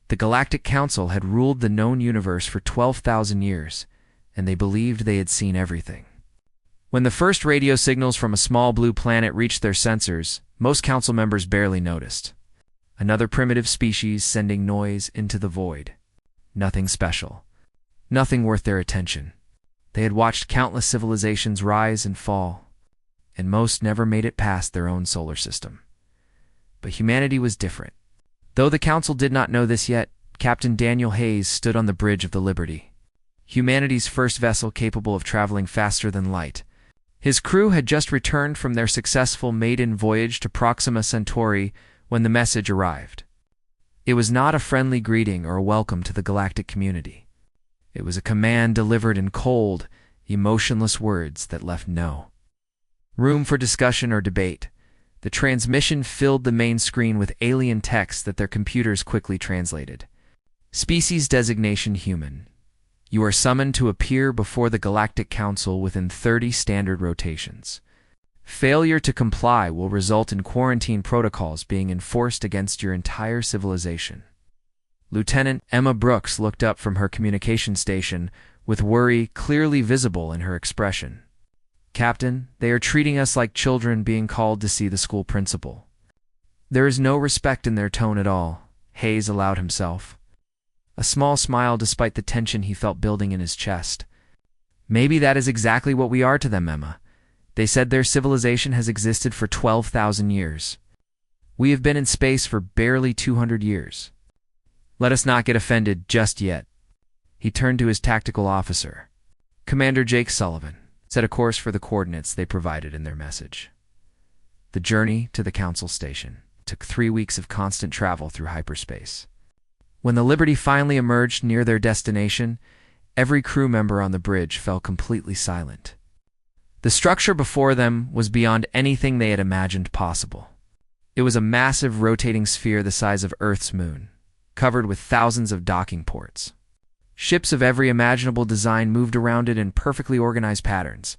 The Galactic Council had ruled the known universe for 12,000 years, and they believed they had seen everything. When the first radio signals from a small blue planet reached their sensors, most council members barely noticed. Another primitive species sending noise into the void. Nothing special. Nothing worth their attention. They had watched countless civilizations rise and fall, and most never made it past their own solar system. But humanity was different. Though the council did not know this yet, Captain Daniel Hayes stood on the bridge of the Liberty, humanity's first vessel capable of traveling faster than light. His crew had just returned from their successful maiden voyage to Proxima Centauri when the message arrived. It was not a friendly greeting or a welcome to the galactic community. It was a command delivered in cold, emotionless words that left no room for discussion or debate. The transmission filled the main screen with alien text that their computers quickly translated. Species designation human. You are summoned to appear before the Galactic Council within 30 standard rotations. Failure to comply will result in quarantine protocols being enforced against your entire civilization. Lieutenant Emma Brooks looked up from her communication station with worry clearly visible in her expression. Captain, they are treating us like children being called to see the school principal. There is no respect in their tone at all, Hayes allowed himself. A small smile despite the tension he felt building in his chest. Maybe that is exactly what we are to them, Emma. They said their civilization has existed for 12,000 years. We have been in space for barely 200 years. Let us not get offended just yet. He turned to his tactical officer. Commander Jake Sullivan. Set a course for the coordinates they provided in their message. The journey to the council station took 3 weeks of constant travel through hyperspace. When the Liberty finally emerged near their destination, every crew member on the bridge fell completely silent. The structure before them was beyond anything they had imagined possible. It was a massive rotating sphere the size of Earth's moon, covered with thousands of docking ports. Ships of every imaginable design moved around it in perfectly organized patterns.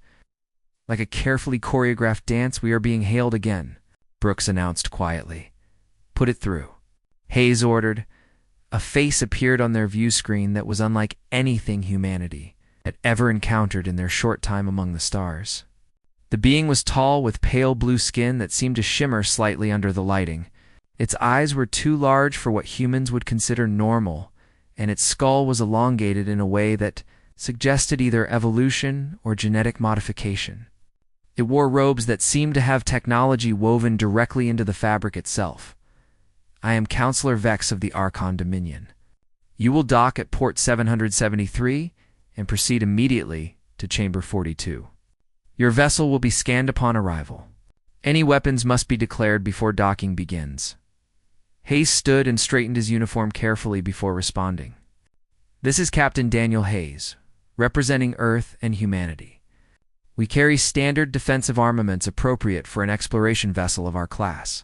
Like a carefully choreographed dance, we are being hailed again, Brooks announced quietly. Put it through, Hayes ordered. A face appeared on their view screen that was unlike anything humanity had ever encountered in their short time among the stars. The being was tall with pale blue skin that seemed to shimmer slightly under the lighting. Its eyes were too large for what humans would consider normal, and its skull was elongated in a way that suggested either evolution or genetic modification. It wore robes that seemed to have technology woven directly into the fabric itself. I am Counselor Vex of the Archon Dominion. You will dock at port 773 and proceed immediately to Chamber 42. Your vessel will be scanned upon arrival. Any weapons must be declared before docking begins. Hayes stood and straightened his uniform carefully before responding. This is Captain Daniel Hayes, representing Earth and humanity. We carry standard defensive armaments appropriate for an exploration vessel of our class.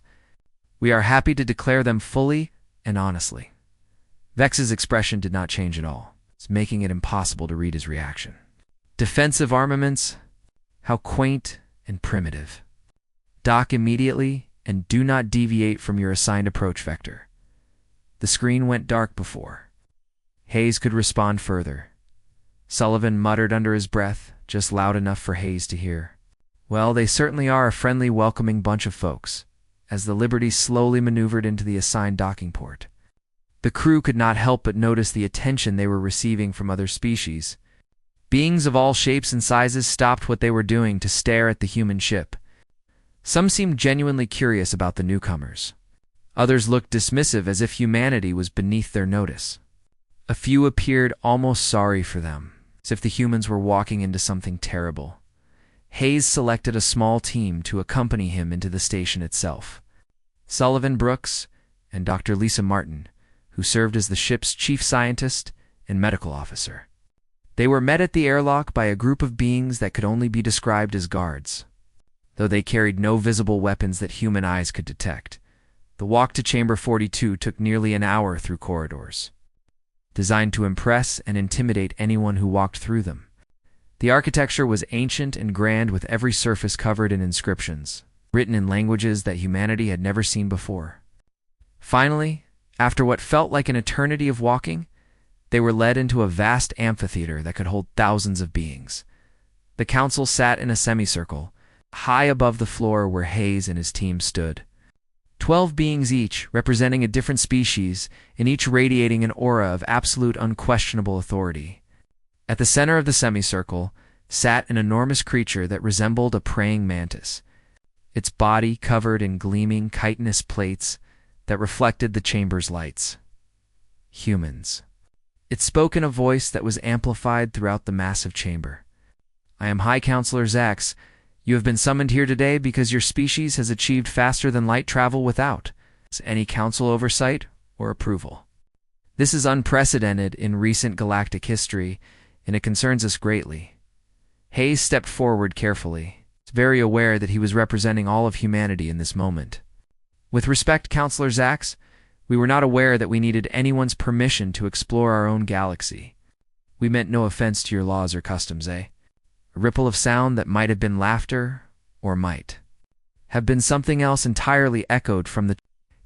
We are happy to declare them fully and honestly. Vex's expression did not change at all, making it impossible to read his reaction. Defensive armaments? How quaint and primitive. Dock immediately and do not deviate from your assigned approach vector. The screen went dark before Hayes could respond further. Sullivan muttered under his breath, just loud enough for Hayes to hear. Well, they certainly are a friendly, welcoming bunch of folks, as the Liberty slowly maneuvered into the assigned docking port. The crew could not help but notice the attention they were receiving from other species. Beings of all shapes and sizes stopped what they were doing to stare at the human ship. Some seemed genuinely curious about the newcomers. Others looked dismissive as if humanity was beneath their notice. A few appeared almost sorry for them, as if the humans were walking into something terrible. Hayes selected a small team to accompany him into the station itself. Sullivan Brooks and Dr. Lisa Martin, who served as the ship's chief scientist and medical officer. They were met at the airlock by a group of beings that could only be described as guards. Though they carried no visible weapons that human eyes could detect, the walk to Chamber 42 took nearly an hour through corridors, designed to impress and intimidate anyone who walked through them. The architecture was ancient and grand, with every surface covered in inscriptions, written in languages that humanity had never seen before. Finally, After what felt like an eternity of walking, they were led into a vast amphitheater that could hold thousands of beings. The council sat in a semicircle, high above the floor where Hayes and his team stood. 12 beings each, representing a different species, and each radiating an aura of absolute unquestionable authority. At the center of the semicircle sat an enormous creature that resembled a praying mantis, its body covered in gleaming chitinous plates that reflected the chamber's lights. Humans. It spoke in a voice that was amplified throughout the massive chamber. I am High Counselor Zax. You have been summoned here today because your species has achieved faster than light travel without any council oversight or approval. This is unprecedented in recent galactic history, and it concerns us greatly. Hayes stepped forward carefully, very aware that he was representing all of humanity in this moment. With respect, Counselor Zax, we were not aware that we needed anyone's permission to explore our own galaxy. We meant no offense to your laws or customs, eh? A ripple of sound that might have been laughter, or might have been something else entirely echoed from the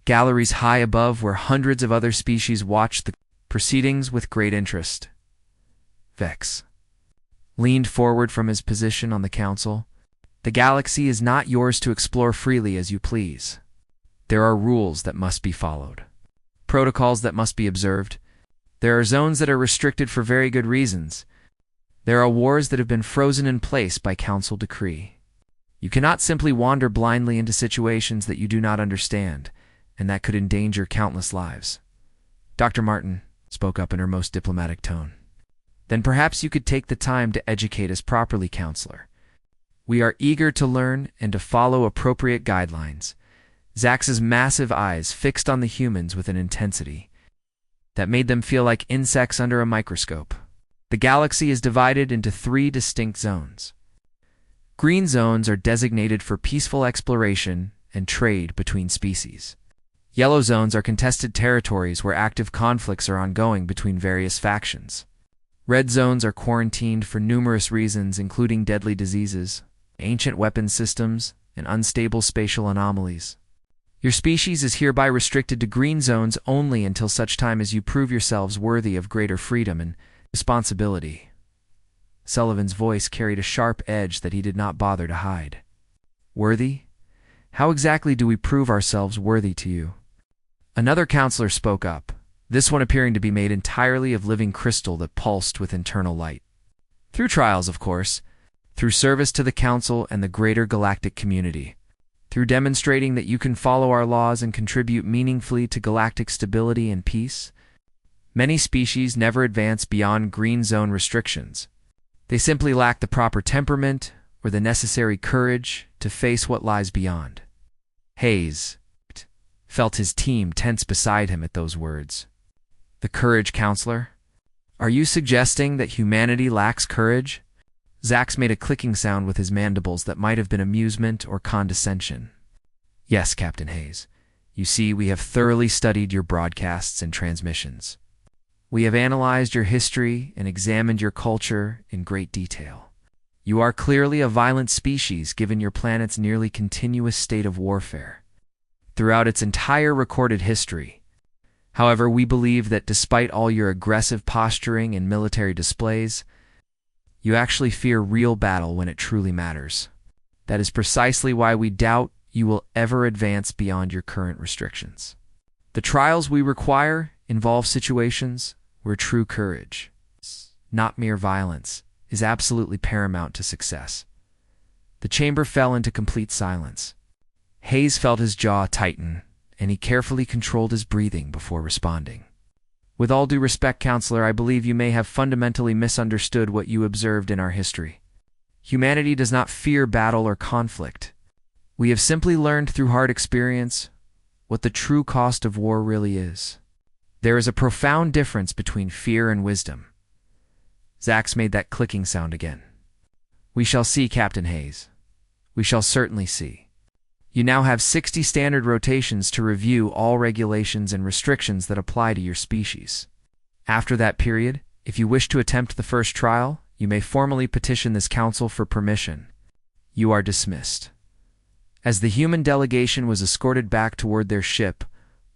galleries high above where hundreds of other species watched the proceedings with great interest. Vex leaned forward from his position on the council. The galaxy is not yours to explore freely as you please. There are rules that must be followed, protocols that must be observed. There are zones that are restricted for very good reasons. There are wars that have been frozen in place by council decree. You cannot simply wander blindly into situations that you do not understand, and that could endanger countless lives. Dr. Martin spoke up in her most diplomatic tone. Then perhaps you could take the time to educate us properly, Counselor. We are eager to learn and to follow appropriate guidelines. Zax's massive eyes fixed on the humans with an intensity that made them feel like insects under a microscope. The galaxy is divided into 3 distinct zones. Green zones are designated for peaceful exploration and trade between species. Yellow zones are contested territories where active conflicts are ongoing between various factions. Red zones are quarantined for numerous reasons, including deadly diseases, ancient weapon systems, and unstable spatial anomalies. Your species is hereby restricted to green zones only until such time as you prove yourselves worthy of greater freedom and responsibility. Sullivan's voice carried a sharp edge that he did not bother to hide. Worthy? How exactly do we prove ourselves worthy to you? Another counselor spoke up, this one appearing to be made entirely of living crystal that pulsed with internal light. Through trials, of course, through service to the council and the greater galactic community, through demonstrating that you can follow our laws and contribute meaningfully to galactic stability and peace. Many species never advance beyond green zone restrictions. They simply lack the proper temperament or the necessary courage to face what lies beyond. Hayes felt his team tense beside him at those words. The courage, Counselor? Are you suggesting that humanity lacks courage? Zax made a clicking sound with his mandibles that might have been amusement or condescension. Yes, Captain Hayes. You see, we have thoroughly studied your broadcasts and transmissions. We have analyzed your history and examined your culture in great detail. You are clearly a violent species given your planet's nearly continuous state of warfare throughout its entire recorded history. However, we believe that despite all your aggressive posturing and military displays, you actually fear real battle when it truly matters. That is precisely why we doubt you will ever advance beyond your current restrictions. The trials we require involve situations where true courage, not mere violence, is absolutely paramount to success. The chamber fell into complete silence. Hayes felt his jaw tighten, and he carefully controlled his breathing before responding. With all due respect, Counselor, I believe you may have fundamentally misunderstood what you observed in our history. Humanity does not fear battle or conflict. We have simply learned through hard experience what the true cost of war really is. There is a profound difference between fear and wisdom. Zax made that clicking sound again. We shall see, Captain Hayes. We shall certainly see. You now have 60 standard rotations to review all regulations and restrictions that apply to your species. After that period, if you wish to attempt the first trial, you may formally petition this council for permission. You are dismissed. As the human delegation was escorted back toward their ship,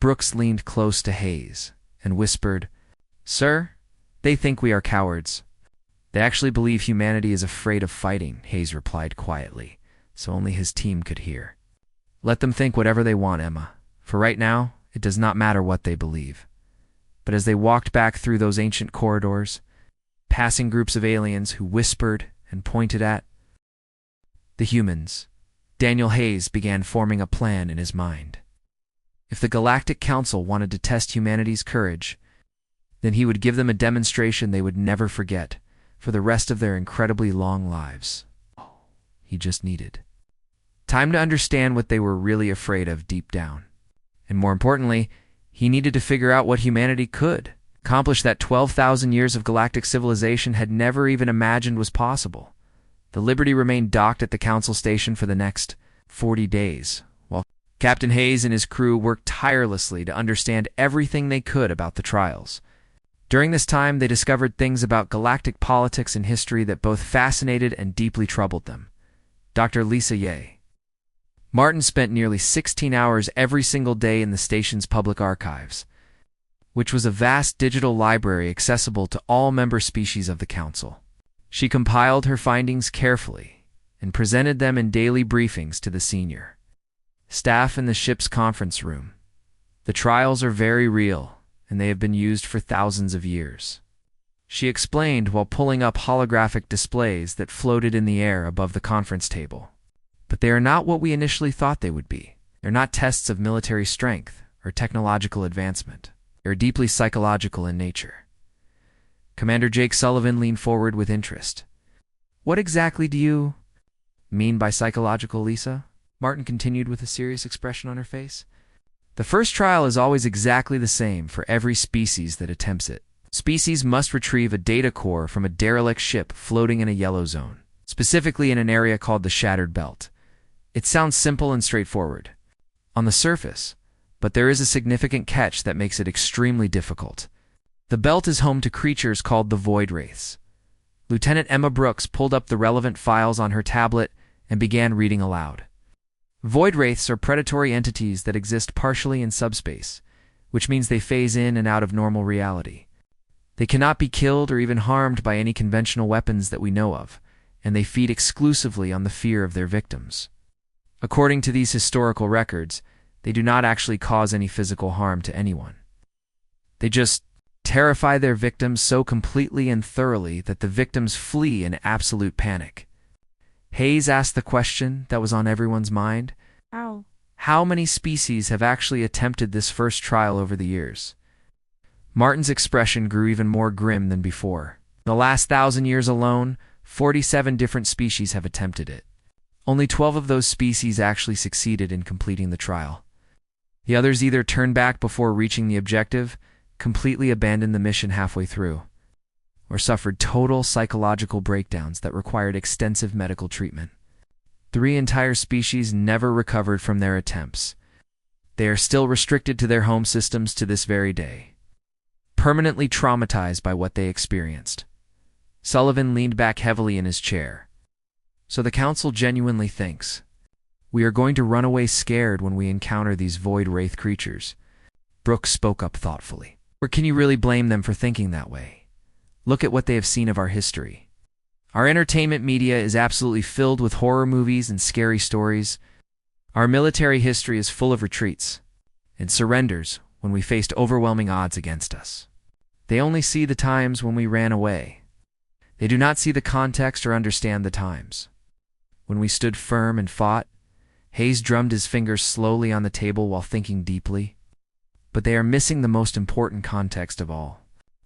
Brooks leaned close to Hayes and whispered, "Sir, they think we are cowards." "They actually believe humanity is afraid of fighting," Hayes replied quietly, so only his team could hear. "Let them think whatever they want, Emma. For right now, it does not matter what they believe." But as they walked back through those ancient corridors, passing groups of aliens who whispered and pointed at the humans, Daniel Hayes began forming a plan in his mind. If the Galactic Council wanted to test humanity's courage, then he would give them a demonstration they would never forget for the rest of their incredibly long lives. He just needed time to understand what they were really afraid of deep down. And more importantly, he needed to figure out what humanity could accomplish that 12,000 years of galactic civilization had never even imagined was possible. The Liberty remained docked at the Council Station for the next 40 days, while Captain Hayes and his crew worked tirelessly to understand everything they could about the trials. During this time, they discovered things about galactic politics and history that both fascinated and deeply troubled them. Dr. Lisa Ye Martin spent nearly 16 hours every single day in the station's public archives, which was a vast digital library accessible to all member species of the Council. She compiled her findings carefully and presented them in daily briefings to the senior staff in the ship's conference room. The trials are very real, and they have been used for thousands of years, she explained while pulling up holographic displays that floated in the air above the conference table. But they are not what we initially thought they would be. They're not tests of military strength or technological advancement. They're deeply psychological in nature. Commander Jake Sullivan leaned forward with interest. "What exactly do you mean by psychological, Lisa?" Martin continued with a serious expression on her face. "The first trial is always exactly the same for every species that attempts it. Species must retrieve a data core from a derelict ship floating in a yellow zone, specifically in an area called the Shattered Belt. It sounds simple and straightforward on the surface, but there is a significant catch that makes it extremely difficult. The belt is home to creatures called the Void Wraiths." Lieutenant Emma Brooks pulled up the relevant files on her tablet and began reading aloud. Void Wraiths are predatory entities that exist partially in subspace, which means they phase in and out of normal reality. They cannot be killed or even harmed by any conventional weapons that we know of, and they feed exclusively on the fear of their victims. According to these historical records, they do not actually cause any physical harm to anyone. They just terrify their victims so completely and thoroughly that the victims flee in absolute panic. Hayes asked the question that was on everyone's mind. How many species have actually attempted this first trial over the years? Martin's expression grew even more grim than before. In the last 1,000 years alone, 47 different species have attempted it. Only 12 of those species actually succeeded in completing the trial. The others either turned back before reaching the objective, completely abandoned the mission halfway through, or suffered total psychological breakdowns that required extensive medical treatment. 3 entire species never recovered from their attempts. They are still restricted to their home systems to this very day, permanently traumatized by what they experienced. Sullivan leaned back heavily in his chair. "So the Council genuinely thinks we are going to run away scared when we encounter these Void Wraith creatures?" Brooks spoke up thoughtfully. "Or can you really blame them for thinking that way? Look at what they have seen of our history. Our entertainment media is absolutely filled with horror movies and scary stories. Our military history is full of retreats and surrenders when we faced overwhelming odds against us. They only see the times when we ran away. They do not see the context or understand the times when we stood firm and fought." Hayes drummed his fingers slowly on the table while thinking deeply. "But they are missing the most important context of all.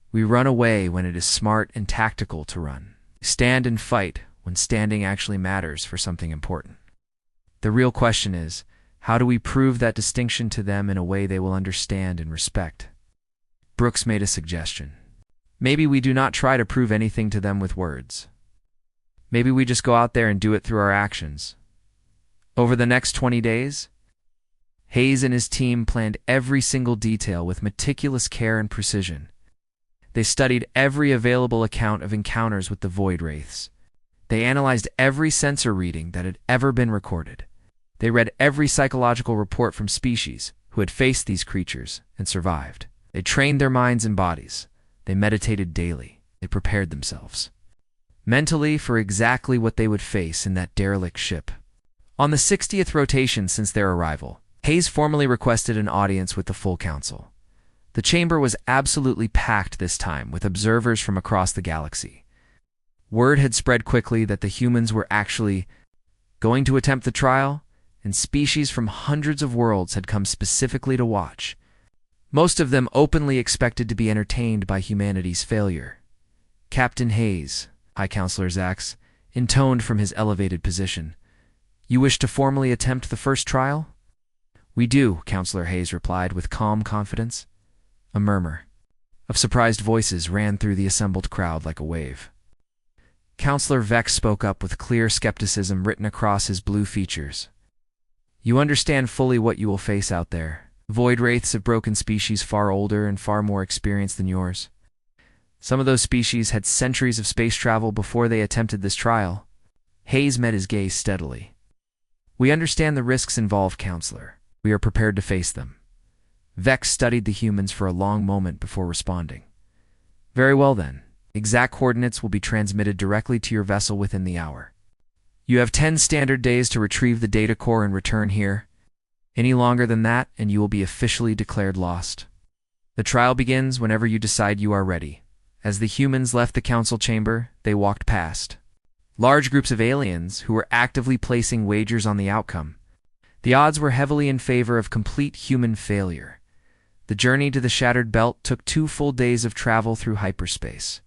We run away when it is smart and tactical to run. Stand and fight when standing actually matters for something important. The real question is, how do we prove that distinction to them in a way they will understand and respect?" Brooks made a suggestion. "Maybe we do not try to prove anything to them with words. Maybe we just go out there and do it through our actions. Over the next 20 days, Hayes and his team planned every single detail with meticulous care and precision. They studied every available account of encounters with the Void Wraiths. They analyzed every sensor reading that had ever been recorded. They read every psychological report from species who who had faced these creatures and survived. They trained their minds and bodies. They meditated daily. They prepared themselves mentally for exactly what they would face in that derelict ship. On the 60th rotation since their arrival, Hayes formally requested an audience with the full council. The chamber was absolutely packed this time with observers from across the galaxy. Word had spread quickly that the humans were actually going to attempt the trial, and species from hundreds of worlds had come specifically to watch. Most of them openly expected to be entertained by humanity's failure. Captain Hayes, High Counselor Zax, intoned from his elevated position, "You wish to formally attempt the first trial?" "We do," Counselor Hayes replied with calm confidence. A murmur of surprised voices ran through the assembled crowd like a wave. Counselor Vex spoke up with clear skepticism written across his blue features. "You understand fully what you will face out there. Void wraiths of broken species far older and far more experienced than yours. Some of those species had centuries of space travel before they attempted this trial." Hayes met his gaze steadily. "We understand the risks involved, Counselor. We are prepared to face them." Vex studied the humans for a long moment before responding. "Very well then. Exact coordinates will be transmitted directly to your vessel within the hour. You have 10 standard days to retrieve the data core and return here. Any longer than that, and you will be officially declared lost. The trial begins whenever you decide you are ready." As the humans left the council chamber, they walked past large groups of aliens who were actively placing wagers on the outcome. The odds were heavily in favor of complete human failure. The journey to the Shattered Belt took 2 full days of travel through hyperspace.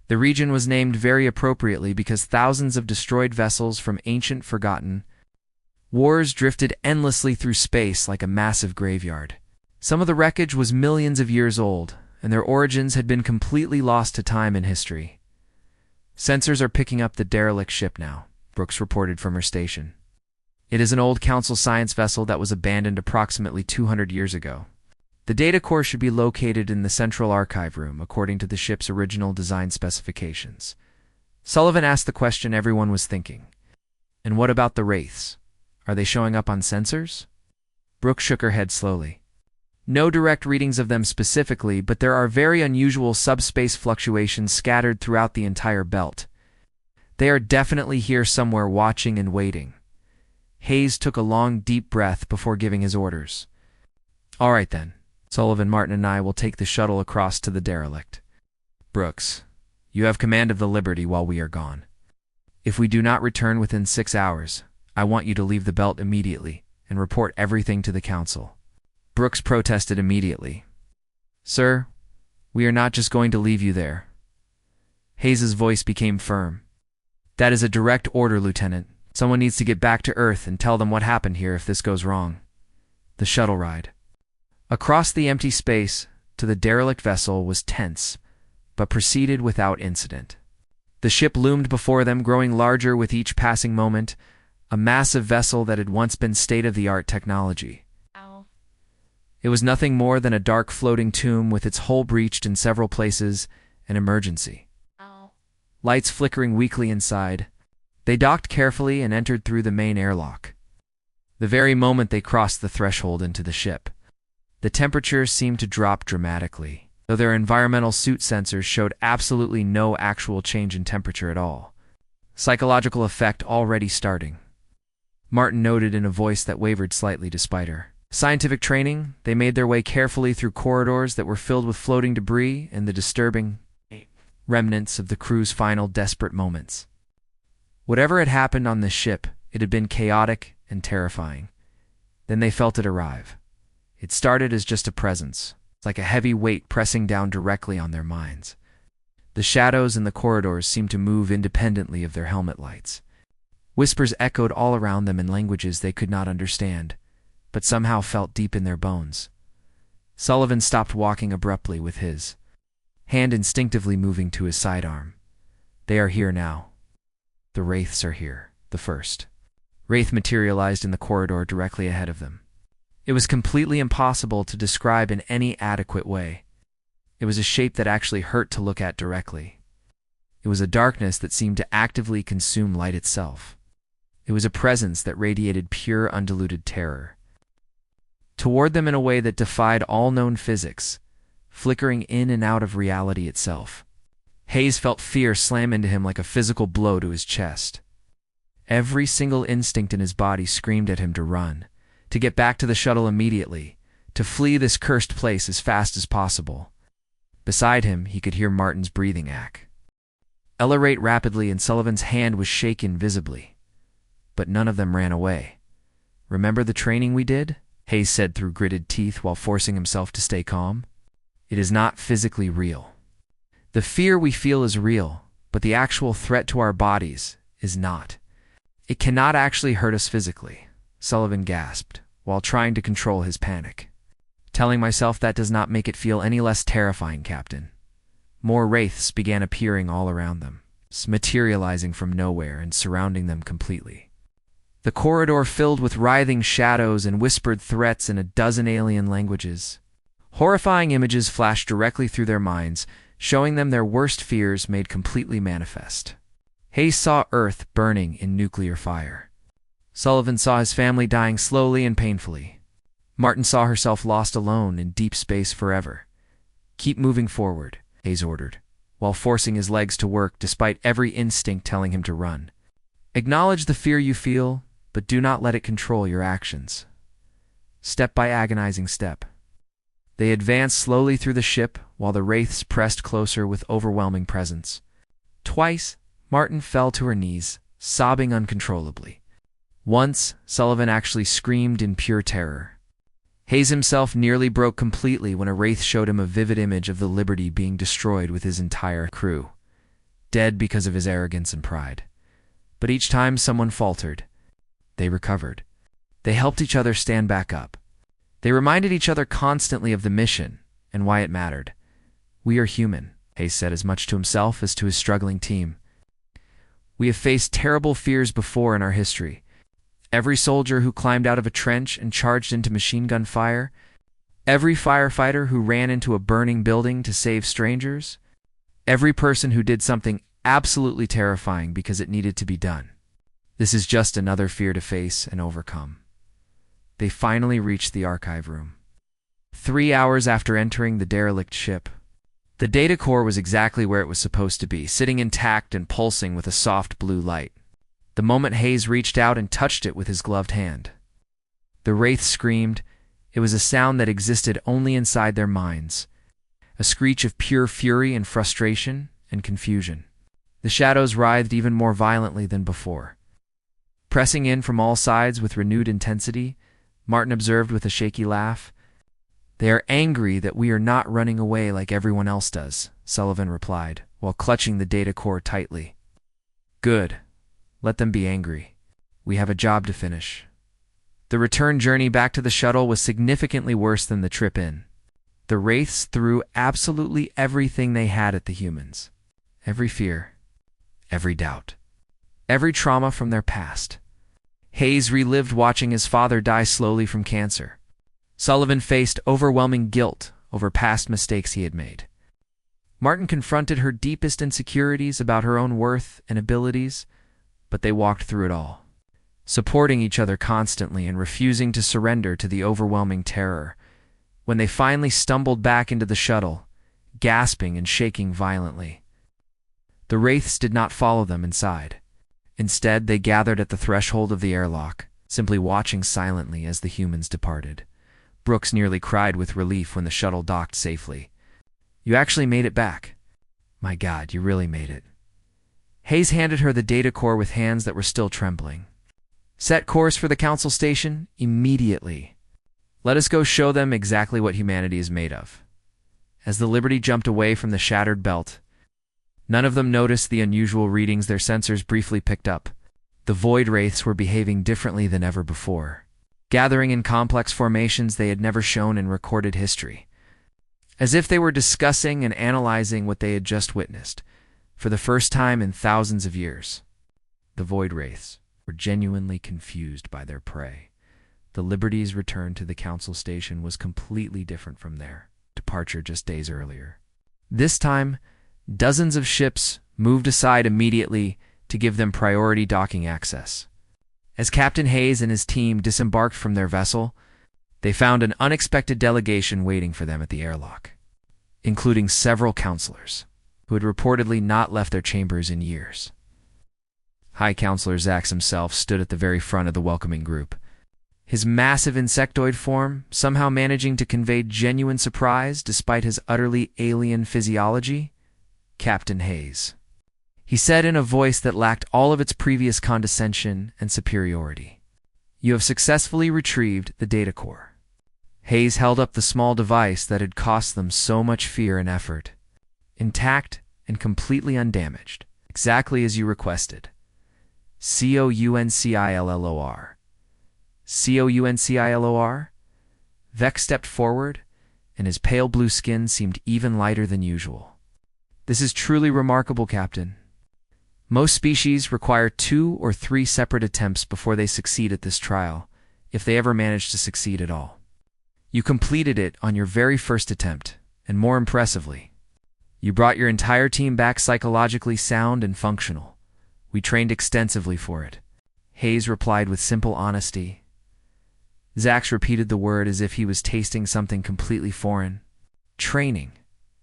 The region was named very appropriately because thousands of destroyed vessels from ancient forgotten wars drifted endlessly through space like a massive graveyard. Some of the wreckage was millions of years old, and their origins had been completely lost to time and history. "Sensors are picking up the derelict ship now," Brooks reported from her station. "It is an old Council science vessel that was abandoned approximately 200 years ago. The data core should be located in the central archive room, according to the ship's original design specifications." Sullivan asked the question everyone was thinking. "And what about the wraiths? Are they showing up on sensors?" Brooke shook her head slowly. "No direct readings of them specifically, but there are very unusual subspace fluctuations scattered throughout the entire belt. They are definitely here somewhere watching and waiting." Hayes took a long, deep breath before giving his orders. "All right then. Sullivan, Martin, and I will take the shuttle across to the derelict. Brooks, you have command of the Liberty while we are gone. If we do not return within 6 hours, I want you to leave the belt immediately and report everything to the Council." Brooks protested immediately. "Sir, we are not just going to leave you there." Hayes's voice became firm. "That is a direct order, Lieutenant. Someone needs to get back to Earth and tell them what happened here if this goes wrong." The shuttle ride across the empty space to the derelict vessel was tense, but proceeded without incident. The ship loomed before them, growing larger with each passing moment, a massive vessel that had once been state-of-the-art technology. It was nothing more than a dark floating tomb with its hull breached in several places, an emergency. Lights flickering weakly inside. They docked carefully and entered through the main airlock. The very moment they crossed the threshold into the ship, the temperature seemed to drop dramatically, though their environmental suit sensors showed absolutely no actual change in temperature at all. Psychological effect already starting, Martin noted in a voice that wavered slightly despite her. Scientific training, they made their way carefully through corridors that were filled with floating debris and the disturbing remnants of the crew's final desperate moments. Whatever had happened on this ship, it had been chaotic and terrifying. Then they felt it arrive. It started as just a presence, like a heavy weight pressing down directly on their minds. The shadows in the corridors seemed to move independently of their helmet lights. Whispers echoed all around them in languages they could not understand, but somehow felt deep in their bones. Sullivan stopped walking abruptly with his hand instinctively moving to his sidearm. "They are here now. The wraiths are here." The first wraith materialized in the corridor directly ahead of them. It was completely impossible to describe in any adequate way. It was a shape that actually hurt to look at directly. It was a darkness that seemed to actively consume light itself. It was a presence that radiated pure, undiluted terror. toward them in a way that defied all known physics, flickering in and out of reality itself. Hayes felt fear slam into him like a physical blow to his chest. Every single instinct in his body screamed at him to run, to get back to the shuttle immediately, to flee this cursed place as fast as possible. Beside him, he could hear Martin's breathing accelerate rapidly, and Sullivan's hand was shaken visibly. But none of them ran away. "Remember the training we did?" Hayes said through gritted teeth while forcing himself to stay calm. "It is not physically real. The fear we feel is real, but the actual threat to our bodies is not. It cannot actually hurt us physically," Sullivan gasped, while trying to control his panic. "Telling myself that does not make it feel any less terrifying, Captain." More wraiths began appearing all around them, materializing from nowhere and surrounding them completely. The corridor filled with writhing shadows and whispered threats in a dozen alien languages. Horrifying images flashed directly through their minds, showing them their worst fears made completely manifest. Hayes saw Earth burning in nuclear fire. Sullivan saw his family dying slowly and painfully. Martin saw herself lost alone in deep space forever. "Keep moving forward," Hayes ordered, while forcing his legs to work despite every instinct telling him to run. "Acknowledge the fear you feel, but do not let it control your actions." Step by agonizing step. They advanced slowly through the ship while the wraiths pressed closer with overwhelming presence. Twice, Martin fell to her knees, sobbing uncontrollably. Once, Sullivan actually screamed in pure terror. Hayes himself nearly broke completely when a wraith showed him a vivid image of the Liberty being destroyed with his entire crew, dead because of his arrogance and pride. But each time someone faltered, they recovered. They helped each other stand back up. They reminded each other constantly of the mission and why it mattered. "We are human," Hayes said as much to himself as to his struggling team. "We have faced terrible fears before in our history. Every soldier who climbed out of a trench and charged into machine gun fire, every firefighter who ran into a burning building to save strangers, every person who did something absolutely terrifying because it needed to be done. This is just another fear to face and overcome." They finally reached the archive room. 3 hours after entering the derelict ship, the data core was exactly where it was supposed to be, sitting intact and pulsing with a soft blue light. The moment Hayes reached out and touched it with his gloved hand, the wraith screamed. It was a sound that existed only inside their minds, a screech of pure fury and frustration and confusion. The shadows writhed even more violently than before. Pressing in from all sides with renewed intensity, Martin observed with a shaky laugh. "They are angry that we are not running away like everyone else does," Sullivan replied, while clutching the data core tightly. "Good. Let them be angry. We have a job to finish." The return journey back to the shuttle was significantly worse than the trip in. The wraiths threw absolutely everything they had at the humans. Every fear, every doubt, every trauma from their past. Hayes relived watching his father die slowly from cancer. Sullivan faced overwhelming guilt over past mistakes he had made. Martin confronted her deepest insecurities about her own worth and abilities, but they walked through it all, supporting each other constantly and refusing to surrender to the overwhelming terror. When they finally stumbled back into the shuttle, gasping and shaking violently, the wraiths did not follow them inside. Instead, they gathered at the threshold of the airlock, simply watching silently as the humans departed. Brooks nearly cried with relief when the shuttle docked safely. "You actually made it back. My God, you really made it." Hayes handed her the data core with hands that were still trembling. "Set course for the council station immediately. Let us go show them exactly what humanity is made of." As the Liberty jumped away from the shattered belt, none of them noticed the unusual readings their sensors briefly picked up. The void wraiths were behaving differently than ever before, gathering in complex formations they had never shown in recorded history, as if they were discussing and analyzing what they had just witnessed. For the first time in thousands of years, the void wraiths were genuinely confused by their prey. The Liberty's return to the council station was completely different from their departure just days earlier. This time, dozens of ships moved aside immediately to give them priority docking access. As Captain Hayes and his team disembarked from their vessel, They found an unexpected delegation waiting for them at the airlock, including several counselors who had reportedly not left their chambers in years. High Counselor Zax himself stood at the very front of the welcoming group, his massive insectoid form somehow managing to convey genuine surprise despite his utterly alien physiology. "Captain Hayes," he said in a voice that lacked all of its previous condescension and superiority, "you have successfully retrieved the data core." Hayes held up the small device that had cost them so much fear and effort. "Intact and completely undamaged, exactly as you requested. Councillor. Councillor? Vex stepped forward, and his pale blue skin seemed even lighter than usual. "This is truly remarkable, Captain. Most species require 2 or 3 separate attempts before they succeed at this trial, if they ever manage to succeed at all. You completed it on your very first attempt, and more impressively, you brought your entire team back psychologically sound and functional. We trained extensively for it," Hayes replied with simple honesty. Zax repeated the word as if he was tasting something completely foreign. "Training.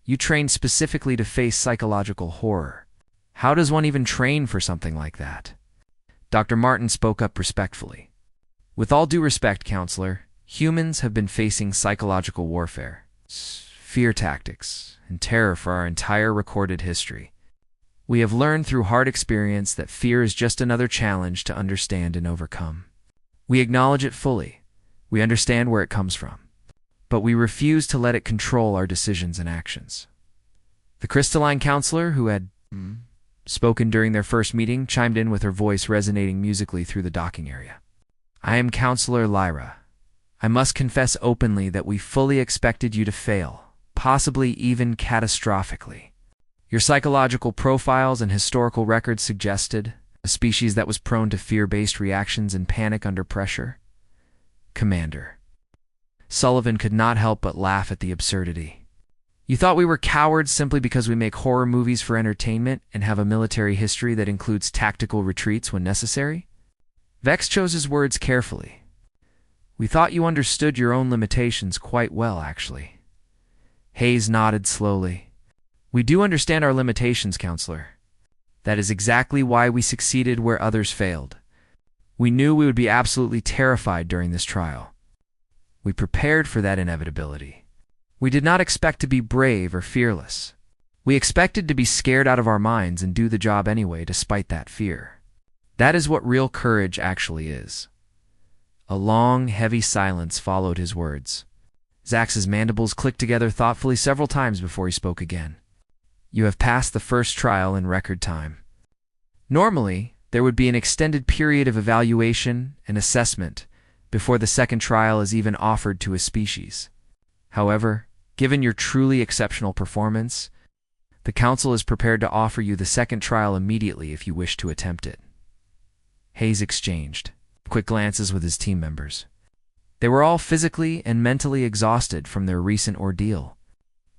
You trained specifically to face psychological horror. How does one even train for something like that?" Dr. Martin spoke up respectfully. "With all due respect, Counselor, humans have been facing psychological warfare, fear tactics, and terror for our entire recorded history. We have learned through hard experience that fear is just another challenge to understand and overcome. We acknowledge it fully. We understand where it comes from. But we refuse to let it control our decisions and actions." The crystalline counselor, who had spoken during their first meeting, chimed in with her voice resonating musically through the docking area. "I am Counselor Lyra. I must confess openly that we fully expected you to fail, possibly even catastrophically. Your psychological profiles and historical records suggested a species that was prone to fear-based reactions and panic under pressure." "Commander." Sullivan could not help but laugh at the absurdity. "You thought we were cowards simply because we make horror movies for entertainment and have a military history that includes tactical retreats when necessary?" Vex chose his words carefully. "We thought you understood your own limitations quite well, actually." Hayes nodded slowly. "We do understand our limitations, Counselor. That is exactly why we succeeded where others failed. We knew we would be absolutely terrified during this trial. We prepared for that inevitability. We did not expect to be brave or fearless. We expected to be scared out of our minds and do the job anyway despite that fear. That is what real courage actually is." A long, heavy silence followed his words. Zax's mandibles clicked together thoughtfully several times before he spoke again. "You have passed the first trial in record time. Normally, there would be an extended period of evaluation and assessment before the second trial is even offered to a species. However, given your truly exceptional performance, the Council is prepared to offer you the second trial immediately if you wish to attempt it." Hayes exchanged quick glances with his team members. They were all physically and mentally exhausted from their recent ordeal,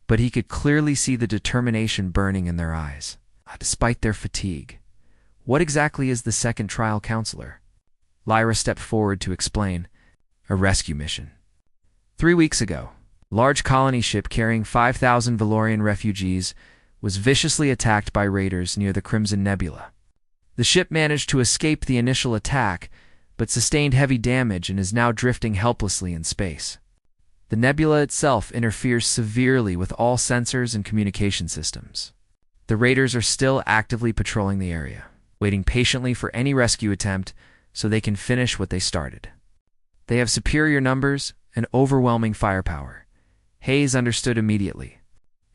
but he could clearly see the determination burning in their eyes. Despite their fatigue, what exactly is the second trial, Counselor? Lyra stepped forward to explain. "A rescue mission. 3 weeks ago, a large colony ship carrying 5,000 Valorian refugees was viciously attacked by raiders near the Crimson Nebula. The ship managed to escape the initial attack, but sustained heavy damage and is now drifting helplessly in space. The nebula itself interferes severely with all sensors and communication systems. The raiders are still actively patrolling the area, waiting patiently for any rescue attempt so they can finish what they started. They have superior numbers and overwhelming firepower. Hayes understood immediately.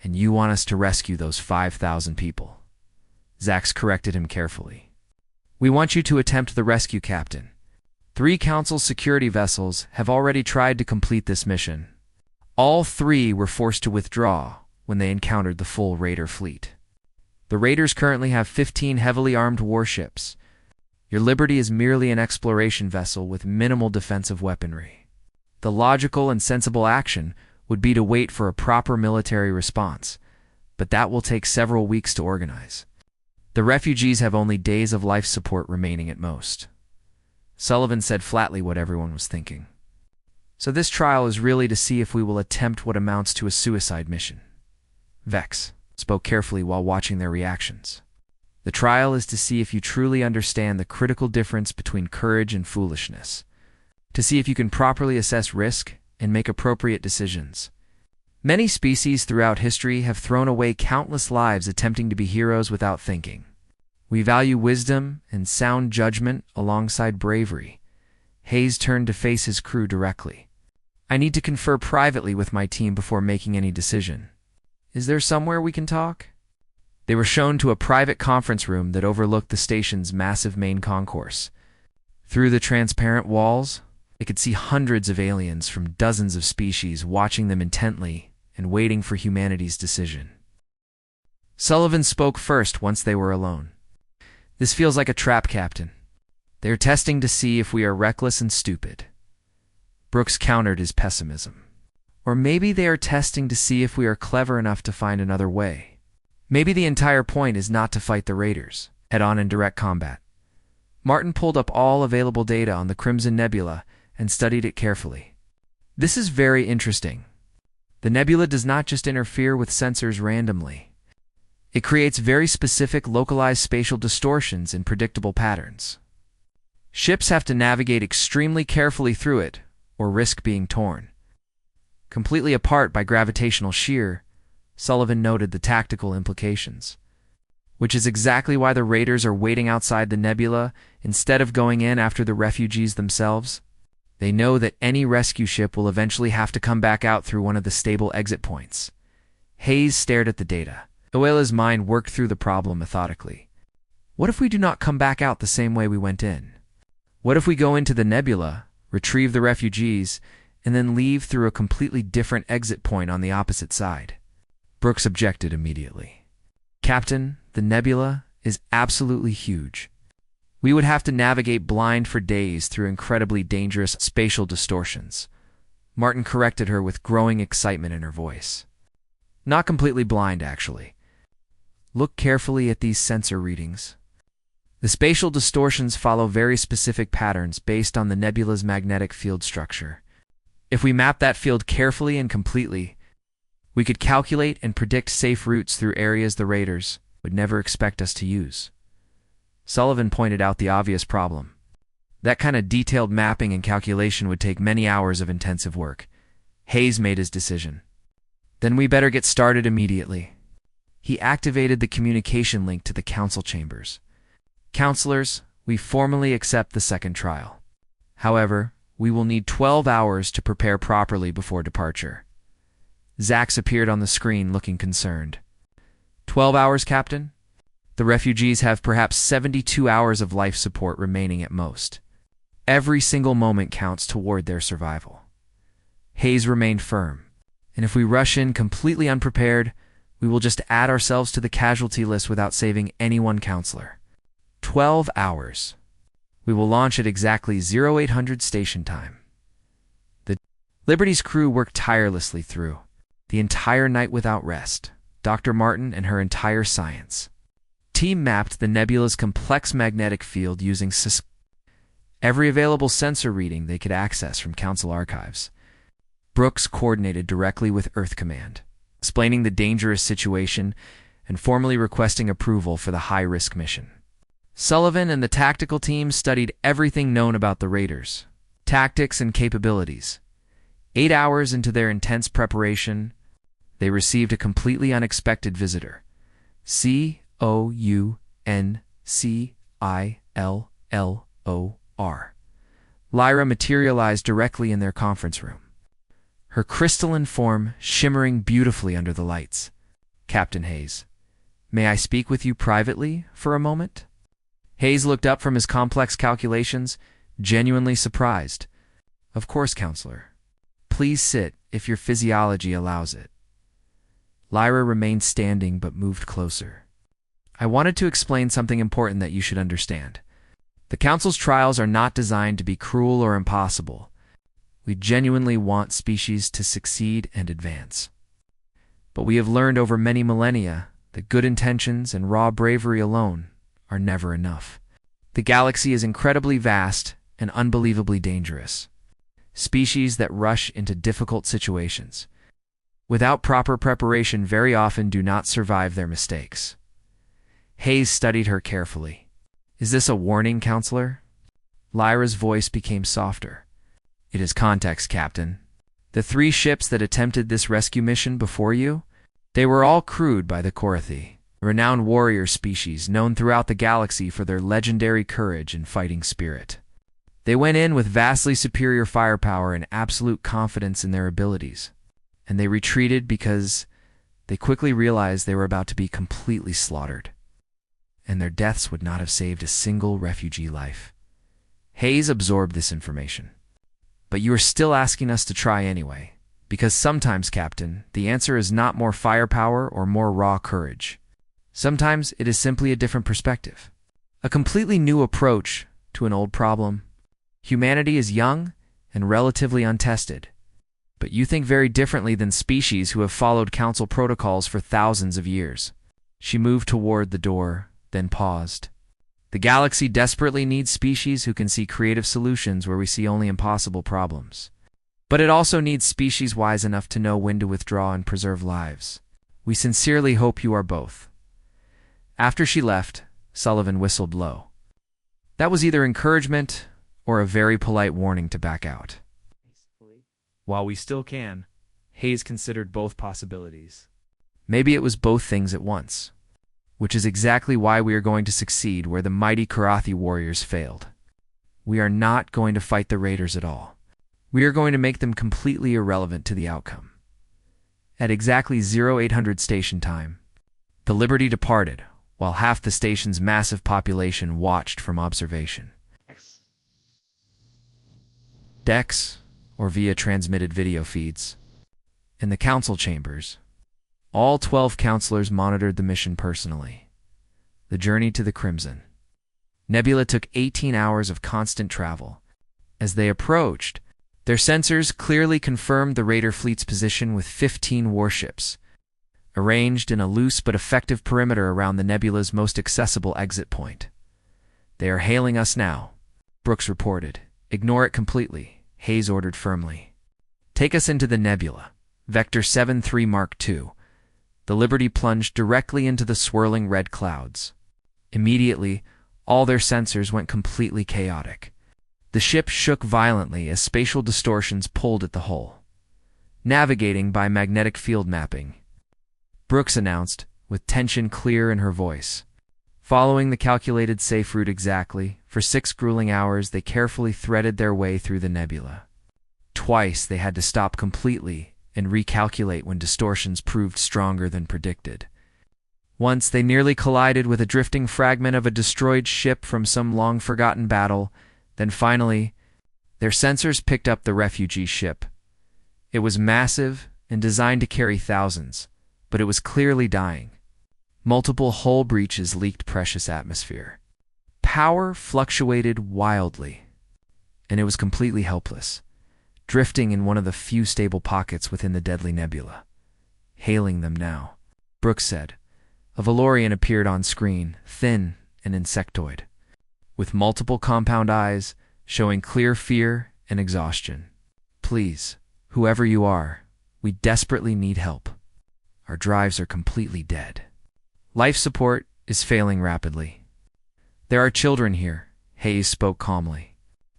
And you want us to rescue those 5,000 people." Zax corrected him carefully. "We want you to attempt the rescue, Captain. 3 Council security vessels have already tried to complete this mission. All 3 were forced to withdraw when they encountered the full Raider fleet. The Raiders currently have 15 heavily armed warships. Your Liberty is merely an exploration vessel with minimal defensive weaponry. The logical and sensible action would be to wait for a proper military response, but that will take several weeks to organize. The refugees have only days of life support remaining at most." Sullivan said flatly what everyone was thinking. So this trial is really to see if we will attempt what amounts to a suicide mission. Vex spoke carefully while watching their reactions. The trial is to see if you truly understand the critical difference between courage and foolishness, to see if you can properly assess risk and make appropriate decisions. Many species throughout history have thrown away countless lives attempting to be heroes without thinking. We value wisdom and sound judgment alongside bravery. Hayes turned to face his crew directly. I need to confer privately with my team before making any decision. Is there somewhere we can talk? They were shown to a private conference room that overlooked the station's massive main concourse. Through the transparent walls, they could see hundreds of aliens from dozens of species watching them intently and waiting for humanity's decision. Sullivan spoke first once they were alone. This feels like a trap, Captain. They are testing to see if we are reckless and stupid. Brooks countered his pessimism. Or maybe they are testing to see if we are clever enough to find another way. Maybe the entire point is not to fight the Raiders head-on in direct combat. Martin pulled up all available data on the Crimson Nebula and studied it carefully. This is very interesting. The nebula does not just interfere with sensors randomly. It creates very specific localized spatial distortions in predictable patterns. Ships have to navigate extremely carefully through it, or risk being torn. Completely apart by gravitational shear, Sullivan noted the tactical implications, which is exactly why the Raiders are waiting outside the nebula instead of going in after the refugees themselves. They know that any rescue ship will eventually have to come back out through one of the stable exit points. Hayes stared at the data. Oela's mind worked through the problem methodically. What if we do not come back out the same way we went in? What if we go into the nebula, retrieve the refugees, and then leave through a completely different exit point on the opposite side? Brooks objected immediately. Captain, the nebula is absolutely huge. We would have to navigate blind for days through incredibly dangerous spatial distortions. Martin corrected her with growing excitement in her voice. Not completely blind, actually. Look carefully at these sensor readings. The spatial distortions follow very specific patterns based on the nebula's magnetic field structure. If we map that field carefully and completely, we could calculate and predict safe routes through areas the Raiders would never expect us to use. Sullivan pointed out the obvious problem. That kind of detailed mapping and calculation would take many hours of intensive work. Hayes made his decision. Then we better get started immediately. He activated the communication link to the council chambers. Counselors, we formally accept the second trial. However, we will need 12 hours to prepare properly before departure. Zax appeared on the screen looking concerned. 12 hours, Captain? The refugees have perhaps 72 hours of life support remaining at most. Every single moment counts toward their survival. Hayes remained firm, and if we rush in completely unprepared, we will just add ourselves to the casualty list without saving any one counselor. 12 hours. We will launch at exactly 0800 station time. The Liberty's crew worked tirelessly through the entire night without rest. Dr. Martin and her entire science team mapped the nebula's complex magnetic field using every available sensor reading they could access from Council archives. Brooks coordinated directly with Earth Command, explaining the dangerous situation and formally requesting approval for the high-risk mission. Sullivan and the tactical team studied everything known about the Raiders, tactics and capabilities. 8 hours into their intense preparation, they received a completely unexpected visitor. Councilor. Lyra materialized directly in their conference room, her crystalline form shimmering beautifully under the lights. Captain Hayes, may I speak with you privately for a moment? Hayes looked up from his complex calculations, genuinely surprised. Of course, Counselor. Please sit if your physiology allows it. Lyra remained standing but moved closer. I wanted to explain something important that you should understand. The Council's trials are not designed to be cruel or impossible. We genuinely want species to succeed and advance. But we have learned over many millennia that good intentions and raw bravery alone are never enough. The galaxy is incredibly vast and unbelievably dangerous. species that rush into difficult situations. Without proper preparation, very often do not survive their mistakes. Hayes studied her carefully. Is this a warning, counselor? Lyra's voice became softer. It is context, Captain. The 3 ships that attempted this rescue mission before you, they were all crewed by the Korathi, a renowned warrior species known throughout the galaxy for their legendary courage and fighting spirit. They went in with vastly superior firepower and absolute confidence in their abilities, and they retreated because they quickly realized they were about to be completely slaughtered, and their deaths would not have saved a single refugee life. Hayes absorbed this information. But you are still asking us to try anyway, because sometimes, Captain, the answer is not more firepower or more raw courage. Sometimes it is simply a different perspective, a completely new approach to an old problem. Humanity is young and relatively untested, but you think very differently than species who have followed council protocols for thousands of years. She moved toward the door, then paused. The galaxy desperately needs species who can see creative solutions where we see only impossible problems. But it also needs species wise enough to know when to withdraw and preserve lives. We sincerely hope you are both. After she left, Sullivan whistled low. That was either encouragement or a very polite warning to back out. While we still can, Hayes considered both possibilities. Maybe it was both things at once, which is exactly why we are going to succeed where the mighty Korathi warriors failed. We are not going to fight the raiders at all. We are going to make them completely irrelevant to the outcome. At exactly 0800 station time, the Liberty departed, while half the station's massive population watched from observation. Decks, or via transmitted video feeds. In the council chambers, all 12 counselors monitored the mission personally. The journey to the Crimson Nebula took 18 hours of constant travel. As they approached, their sensors clearly confirmed the Raider fleet's position with 15 warships, arranged in a loose but effective perimeter around the nebula's most accessible exit point. They are hailing us now, Brooks reported. Ignore it completely, Hayes ordered firmly. Take us into the nebula, Vector 7-3 Mark II. The Liberty plunged directly into the swirling red clouds. Immediately, all their sensors went completely chaotic. The ship shook violently as spatial distortions pulled at the hull. Navigating by magnetic field mapping, Brooks announced, with tension clear in her voice. Following the calculated safe route exactly, for 6 grueling hours they carefully threaded their way through the nebula. Twice they had to stop completely and recalculate when distortions proved stronger than predicted. Once they nearly collided with a drifting fragment of a destroyed ship from some long-forgotten battle. Then finally, their sensors picked up the refugee ship. It was massive and designed to carry thousands, but it was clearly dying. Multiple hull breaches leaked precious atmosphere. Power fluctuated wildly, and it was completely helpless, drifting in one of the few stable pockets within the deadly nebula. Hailing them now, Brooks said. A Valorian appeared on screen, thin and insectoid, with multiple compound eyes, showing clear fear and exhaustion. Please, whoever you are, we desperately need help. Our drives are completely dead. Life support is failing rapidly. There are children here, Hayes spoke calmly.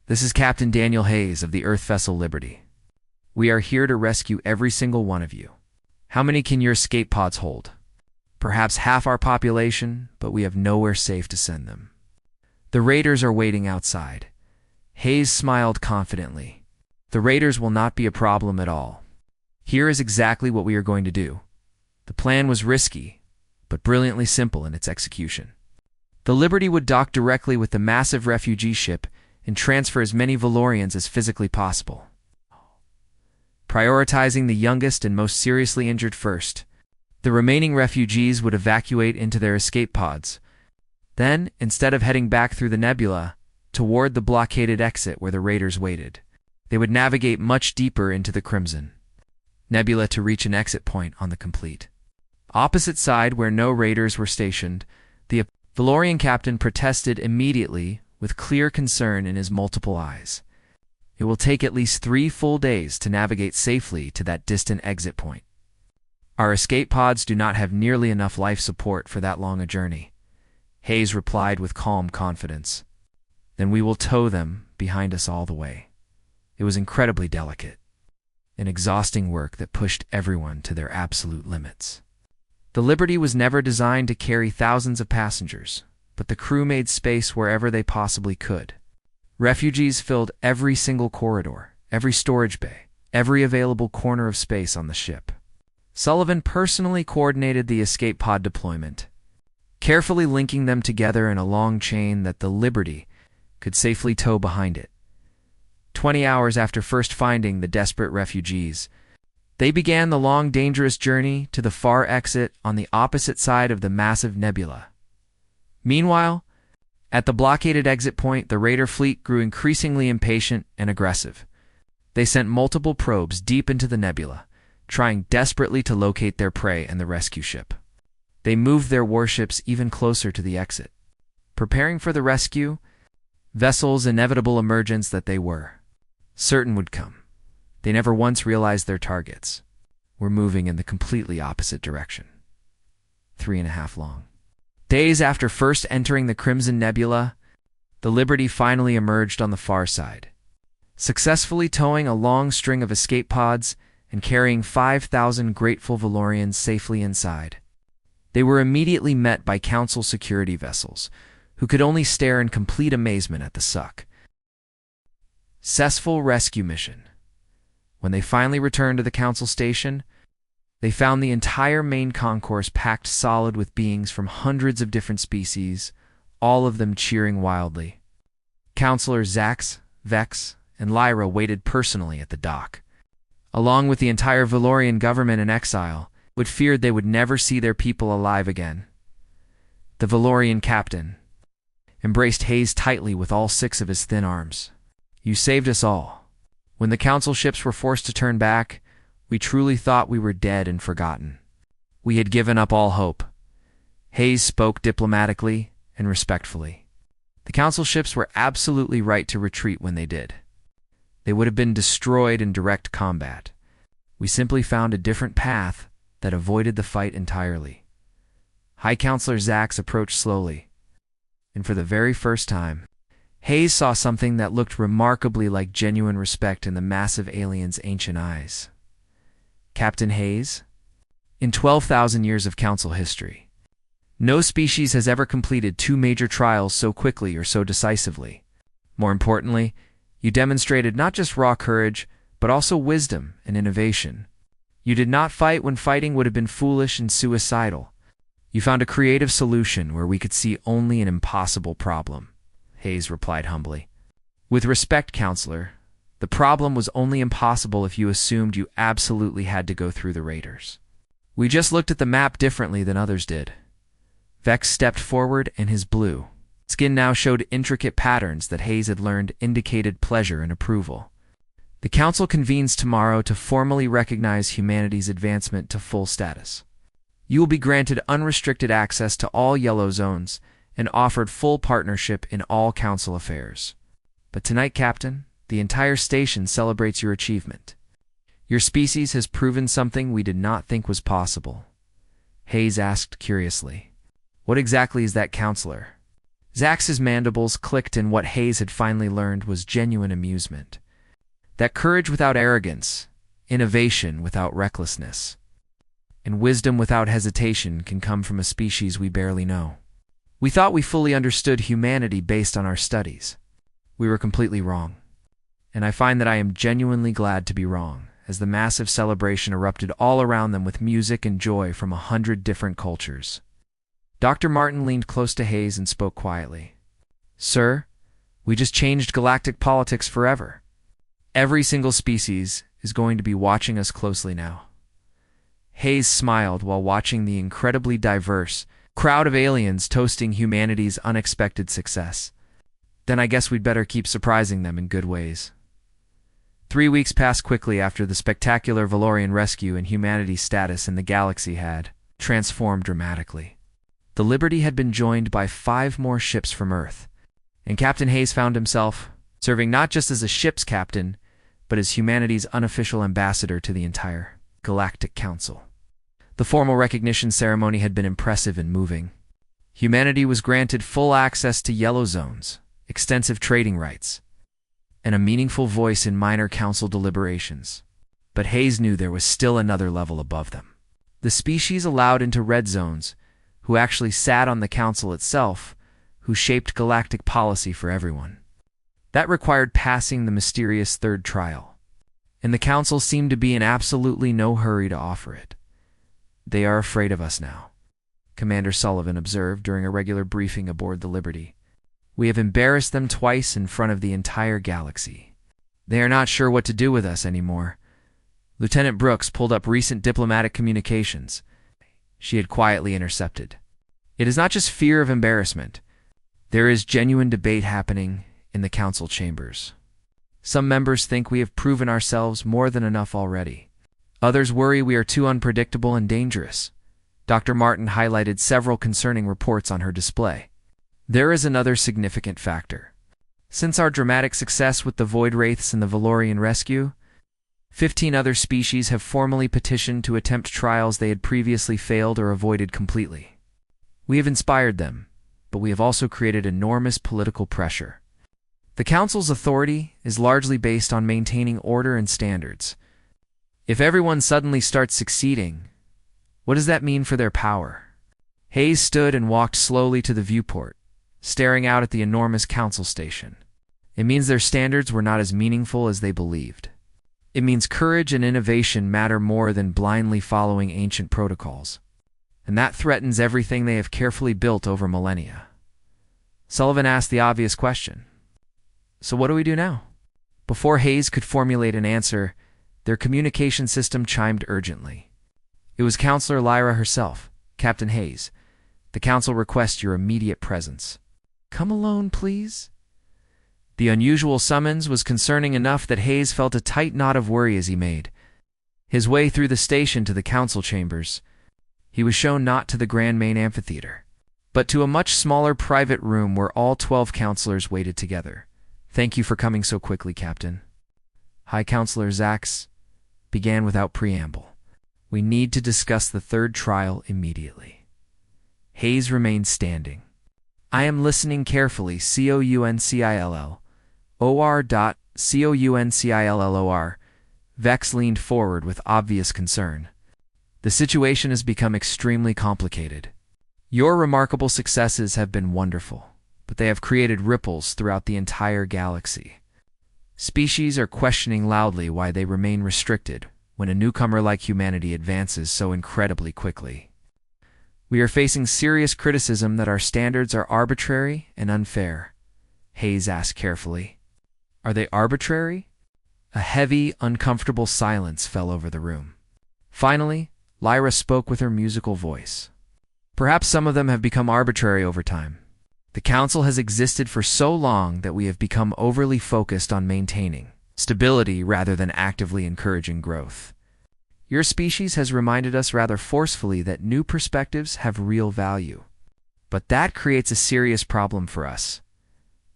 This is Captain Daniel Hayes of the Earth vessel Liberty. We are here to rescue every single one of you. How many can your escape pods hold? Perhaps half our population, but we have nowhere safe to send them. The raiders are waiting outside. Hayes smiled confidently. The raiders will not be a problem at all. Here is exactly what we are going to do. The plan was risky, but brilliantly simple in its execution. The Liberty would dock directly with the massive refugee ship and transfer as many Valorians as physically possible, prioritizing the youngest and most seriously injured first. The remaining refugees would evacuate into their escape pods. Then, instead of heading back through the nebula, toward the blockaded exit where the raiders waited, they would navigate much deeper into the Crimson Nebula to reach an exit point on the complete opposite side where no raiders were stationed. The Valorian captain protested immediately with clear concern in his multiple eyes. It will take at least 3 full days to navigate safely to that distant exit point. Our escape pods do not have nearly enough life support for that long a journey, Hayes replied with calm confidence. Then we will tow them behind us all the way. It was incredibly delicate, an exhausting work that pushed everyone to their absolute limits. The Liberty was never designed to carry thousands of passengers, but the crew made space wherever they possibly could. Refugees filled every single corridor, every storage bay, every available corner of space on the ship. Sullivan personally coordinated the escape pod deployment, carefully linking them together in a long chain that the Liberty could safely tow behind it. 20 hours after first finding the desperate refugees, they began the long, dangerous journey to the far exit on the opposite side of the massive nebula. Meanwhile, at the blockaded exit point, the Raider fleet grew increasingly impatient and aggressive. They sent multiple probes deep into the nebula, trying desperately to locate their prey and the rescue ship. They moved their warships even closer to the exit, preparing for the rescue vessel's inevitable emergence that they were certain would come. They never once realized their targets were moving in the completely opposite direction. 3.5 long days after first entering the Crimson Nebula, the Liberty finally emerged on the far side, successfully towing a long string of escape pods and carrying 5,000 grateful Valorians safely inside. They were immediately met by Council security vessels, who could only stare in complete amazement at the successful rescue mission. When they finally returned to the Council station, they found the entire main concourse packed solid with beings from hundreds of different species, all of them cheering wildly. Counselors Zax, Vex, and Lyra waited personally at the dock. Along with the entire Valorian government in exile, would feared they would never see their people alive again. The Valorian captain embraced Hayes tightly with all 6 of his thin arms. You saved us all. When the Council ships were forced to turn back, we truly thought we were dead and forgotten. We had given up all hope. Hayes spoke diplomatically and respectfully. The Council ships were absolutely right to retreat when they did. They would have been destroyed in direct combat. We simply found a different path that avoided the fight entirely. High Counselor Zax approached slowly, and for the very first time, Hayes saw something that looked remarkably like genuine respect in the massive alien's ancient eyes. Captain Hayes, in 12,000 years of Council history, no species has ever completed 2 major trials so quickly or so decisively. More importantly, you demonstrated not just raw courage, but also wisdom and innovation. You did not fight when fighting would have been foolish and suicidal. You found a creative solution where we could see only an impossible problem, Hayes replied humbly. With respect, Counselor, the problem was only impossible if you assumed you absolutely had to go through the Raiders. We just looked at the map differently than others did. Vex stepped forward, and his blue skin now showed intricate patterns that Hayes had learned indicated pleasure and approval. The Council convenes tomorrow to formally recognize humanity's advancement to full status. You will be granted unrestricted access to all yellow zones and offered full partnership in all Council affairs. But tonight, Captain, the entire station celebrates your achievement. Your species has proven something we did not think was possible. Hayes asked curiously. What exactly is that, Counselor? Zax's mandibles clicked, and what Hayes had finally learned was genuine amusement. That courage without arrogance, innovation without recklessness, and wisdom without hesitation can come from a species we barely know. We thought we fully understood humanity based on our studies. We were completely wrong. And I find that I am genuinely glad to be wrong, as the massive celebration erupted all around them with music and joy from 100 different cultures. Dr. Martin leaned close to Hayes and spoke quietly. Sir, we just changed galactic politics forever. Every single species is going to be watching us closely now. Hayes smiled while watching the incredibly diverse crowd of aliens toasting humanity's unexpected success. Then I guess we'd better keep surprising them in good ways. 3 weeks passed quickly after the spectacular Valorian rescue, and humanity's status in the galaxy had transformed dramatically. The Liberty had been joined by 5 more ships from Earth, and Captain Hayes found himself serving not just as a ship's captain, but as humanity's unofficial ambassador to the entire Galactic Council. The formal recognition ceremony had been impressive and moving. Humanity was granted full access to yellow zones, extensive trading rights, and a meaningful voice in minor council deliberations. But Hayes knew there was still another level above them. The species allowed into red zones, who actually sat on the council itself, who shaped galactic policy for everyone. That required passing the mysterious third trial, and the council seemed to be in absolutely no hurry to offer it. "They are afraid of us now," Commander Sullivan observed during a regular briefing aboard the Liberty. "We have embarrassed them twice in front of the entire galaxy. They are not sure what to do with us anymore." Lieutenant Brooks pulled up recent diplomatic communications she had quietly intercepted. "It is not just fear of embarrassment. There is genuine debate happening in the council chambers. Some members think we have proven ourselves more than enough already. Others worry we are too unpredictable and dangerous." Dr. Martin highlighted several concerning reports on her display. "There is another significant factor. Since our dramatic success with the Void Wraiths and the Valorian rescue, 15 other species have formally petitioned to attempt trials they had previously failed or avoided completely. We have inspired them, but we have also created enormous political pressure. The Council's authority is largely based on maintaining order and standards. If everyone suddenly starts succeeding, what does that mean for their power?" Hayes stood and walked slowly to the viewport, staring out at the enormous council station. "It means their standards were not as meaningful as they believed. It means courage and innovation matter more than blindly following ancient protocols. And that threatens everything they have carefully built over millennia." Sullivan asked the obvious question. "So what do we do now?" Before Hayes could formulate an answer, their communication system chimed urgently. It was Counselor Lyra herself. "Captain Hayes, the Council requests your immediate presence." "Come alone, please." The unusual summons was concerning enough that Hayes felt a tight knot of worry as he made his way through the station to the council chambers. He was shown not to the grand main amphitheater, but to a much smaller private room where all 12 counselors waited together. "Thank you for coming so quickly, Captain." High Counselor Zax began without preamble. "We need to discuss the third trial immediately." Hayes remained standing. "I am listening carefully, COUNCILL. OR.COUNCILLOR. Vex leaned forward with obvious concern. "The situation has become extremely complicated. Your remarkable successes have been wonderful, but they have created ripples throughout the entire galaxy. Species are questioning loudly why they remain restricted when a newcomer like humanity advances so incredibly quickly. We are facing serious criticism that our standards are arbitrary and unfair." Hayes asked carefully. "Are they arbitrary?" A heavy, uncomfortable silence fell over the room. Finally, Lyra spoke with her musical voice. "Perhaps some of them have become arbitrary over time. The Council has existed for so long that we have become overly focused on maintaining stability rather than actively encouraging growth. Your species has reminded us rather forcefully that new perspectives have real value. But that creates a serious problem for us."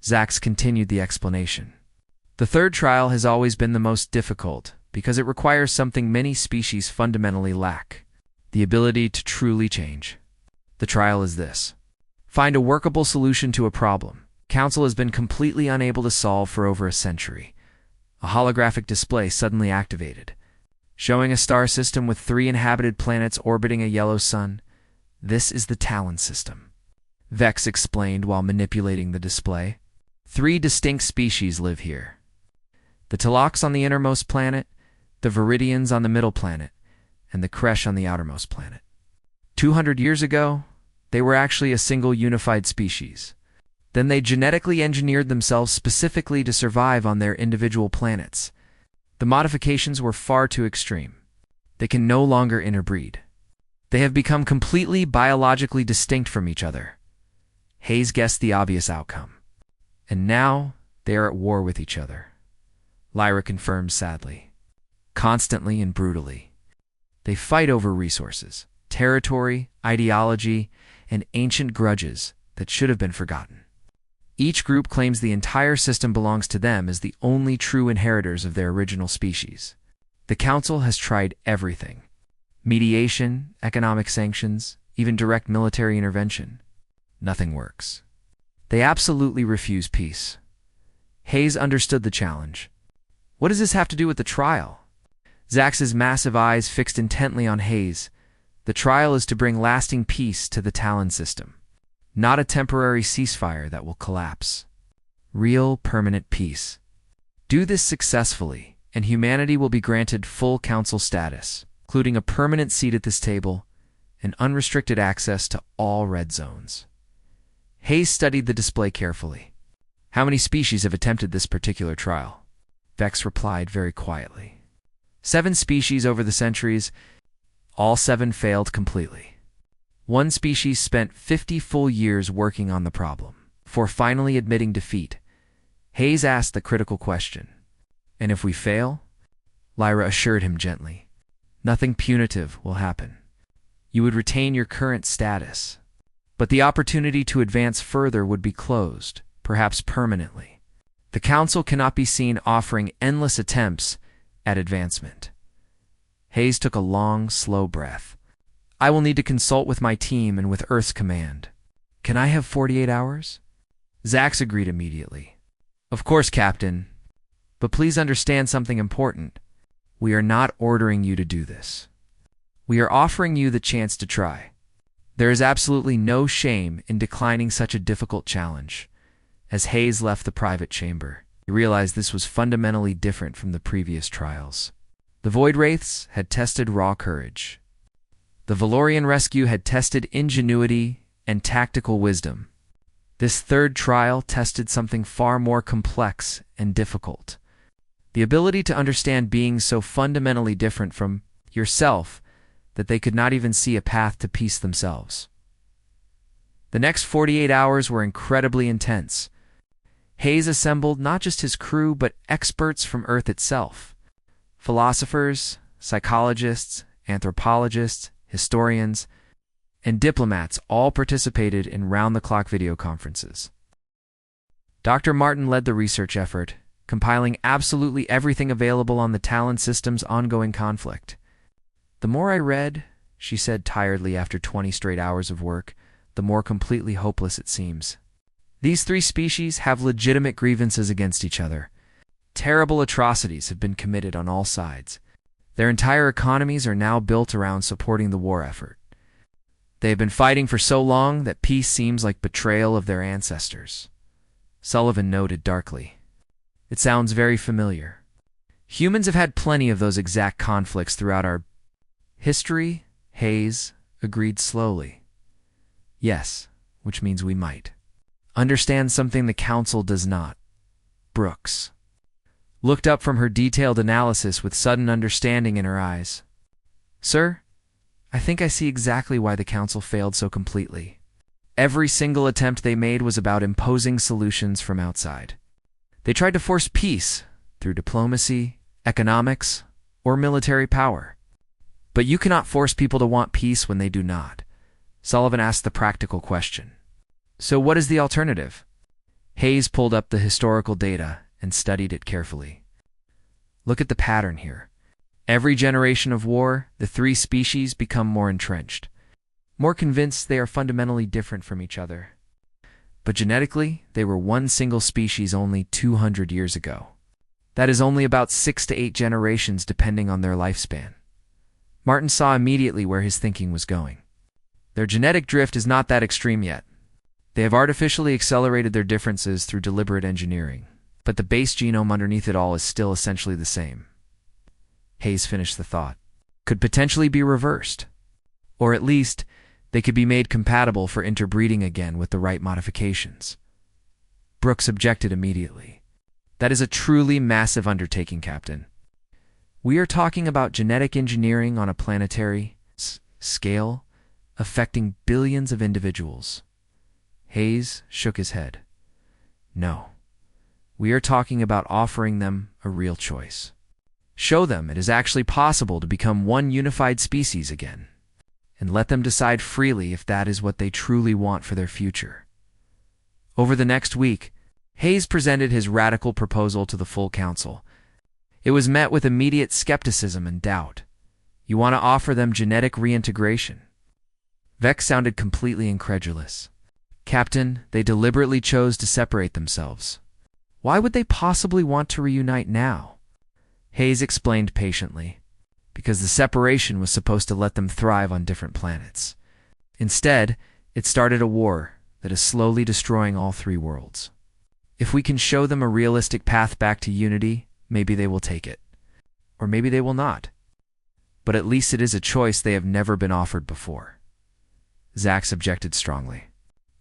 Zax continued the explanation. "The third trial has always been the most difficult because it requires something many species fundamentally lack: the ability to truly change. The trial is this: find a workable solution to a problem Council has been completely unable to solve for over a century. A holographic display suddenly activated, showing a star system with 3 inhabited planets orbiting a yellow sun. This is the Talon system," Vex explained while manipulating the display. 3 distinct species live here: the Talox on the innermost planet, the Viridians on the middle planet, and the Kresh on the outermost planet. 200 years ago, they were actually a single unified species. Then they genetically engineered themselves specifically to survive on their individual planets. The modifications were far too extreme. They can no longer interbreed. They have become completely biologically distinct from each other. Hayes guessed the obvious outcome. "And now they are at war with each other," Lyra confirmed sadly. "Constantly and brutally. They fight over resources, territory, ideology, and ancient grudges that should have been forgotten. Each group claims the entire system belongs to them as the only true inheritors of their original species. The Council has tried everything: mediation, economic sanctions, even direct military intervention. Nothing works. They absolutely refuse peace. Hayes understood the challenge. What does this have to do with the trial? Zax's massive eyes fixed intently on Hayes. The trial is to bring lasting peace to the Talon system, not a temporary ceasefire that will collapse. Real, permanent peace. Do this successfully, and humanity will be granted full council status, including a permanent seat at this table and unrestricted access to all red zones. Hayes studied the display carefully. How many species have attempted this particular trial? Vex replied very quietly. 7 species over the centuries. All 7 failed completely. One species spent 50 full years working on the problem. Before finally admitting defeat, Hayes asked the critical question. And if we fail? Lyra assured him gently. Nothing punitive will happen. You would retain your current status, but the opportunity to advance further would be closed, perhaps permanently. The Council cannot be seen offering endless attempts at advancement. Hayes took a long, slow breath. I will need to consult with my team and with Earth's command. Can I have 48 hours? Zax agreed immediately. Of course, Captain. But please understand something important. We are not ordering you to do this. We are offering you the chance to try. There is absolutely no shame in declining such a difficult challenge. As Hayes left the private chamber, he realized this was fundamentally different from the previous trials. The Void Wraiths had tested raw courage. The Valorian rescue had tested ingenuity and tactical wisdom. This third trial tested something far more complex and difficult. The ability to understand beings so fundamentally different from yourself that they could not even see a path to peace themselves. The next 48 hours were incredibly intense. Hayes assembled not just his crew, but experts from Earth itself. Philosophers, psychologists, anthropologists, historians, and diplomats all participated in round-the-clock video conferences. Dr. Martin led the research effort, compiling absolutely everything available on the Talon system's ongoing conflict. The more I read, she said tiredly after 20 straight hours of work, the more completely hopeless it seems. These 3 species have legitimate grievances against each other. Terrible atrocities have been committed on all sides. Their entire economies are now built around supporting the war effort. They have been fighting for so long that peace seems like betrayal of their ancestors. Sullivan noted darkly. It sounds very familiar. Humans have had plenty of those exact conflicts throughout our history. Hayes agreed slowly. Yes, which means we might understand something the Council does not. Brooks looked up from her detailed analysis with sudden understanding in her eyes. Sir, I think I see exactly why the Council failed so completely. Every single attempt they made was about imposing solutions from outside. They tried to force peace through diplomacy, economics, or military power. But you cannot force people to want peace when they do not. Sullivan asked the practical question. So what is the alternative? Hayes pulled up the historical data and studied it carefully. Look at the pattern here. Every generation of war, the 3 species become more entrenched, more convinced they are fundamentally different from each other. But genetically, they were one single species only 200 years ago. That is only about 6 to 8 generations depending on their lifespan. Martin saw immediately where his thinking was going. Their genetic drift is not that extreme yet. They have artificially accelerated their differences through deliberate engineering, but the base genome underneath it all is still essentially the same. Hayes finished the thought. Could potentially be reversed. Or at least, they could be made compatible for interbreeding again with the right modifications. Brooks objected immediately. That is a truly massive undertaking, Captain. We are talking about genetic engineering on a planetary scale, affecting billions of individuals. Hayes shook his head. No. We are talking about offering them a real choice. Show them it is actually possible to become one unified species again, and let them decide freely if that is what they truly want for their future. Over the next week, Hayes presented his radical proposal to the full council. It was met with immediate skepticism and doubt. You want to offer them genetic reintegration? Vex sounded completely incredulous. Captain, they deliberately chose to separate themselves. Why would they possibly want to reunite now? Hayes explained patiently. Because the separation was supposed to let them thrive on different planets. Instead, it started a war that is slowly destroying all three worlds. If we can show them a realistic path back to unity, maybe they will take it. Or maybe they will not. But at least it is a choice they have never been offered before. Zax objected strongly.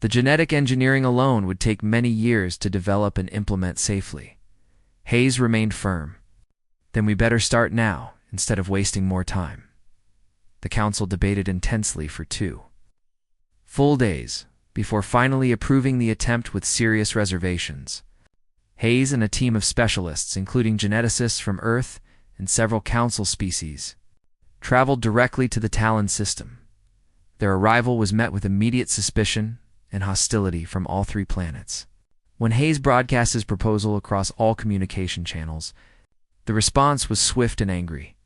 The genetic engineering alone would take many years to develop and implement safely. Hayes remained firm. Then we better start now, instead of wasting more time. The council debated intensely for 2 full days, before finally approving the attempt with serious reservations. Hayes and a team of specialists, including geneticists from Earth and several council species, traveled directly to the Talon system. Their arrival was met with immediate suspicion and hostility from all 3 planets. When Hayes broadcast his proposal across all communication channels, the response was swift and angry.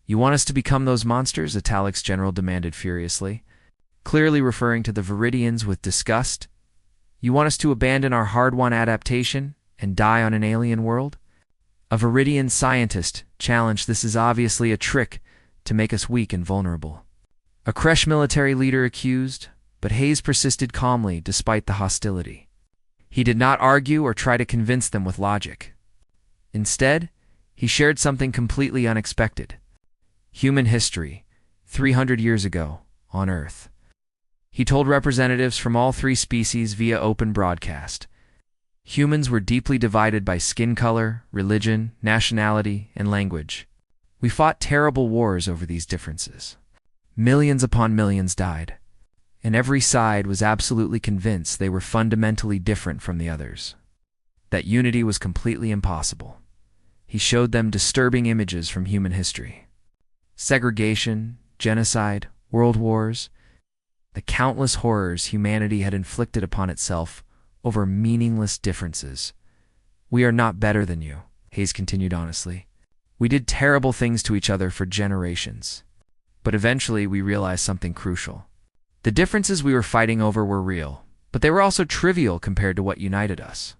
You want us to become those monsters? Italic's general demanded furiously, clearly referring to the Viridians with disgust. You want us to abandon our hard-won adaptation and die on an alien world? A Viridian scientist challenged. This is obviously a trick to make us weak and vulnerable. A Kresh military leader accused, but Hayes persisted calmly despite the hostility. He did not argue or try to convince them with logic. Instead, he shared something completely unexpected. Human history, 300 years ago, on Earth. He told representatives from all 3 species via open broadcast. Humans were deeply divided by skin color, religion, nationality, and language. We fought terrible wars over these differences. Millions upon millions died, and every side was absolutely convinced they were fundamentally different from the others. That unity was completely impossible. He showed them disturbing images from human history. Segregation, genocide, world wars, the countless horrors humanity had inflicted upon itself over meaningless differences. We are not better than you, Hayes continued honestly. We did terrible things to each other for generations. But eventually we realized something crucial. The differences we were fighting over were real, but they were also trivial compared to what united us.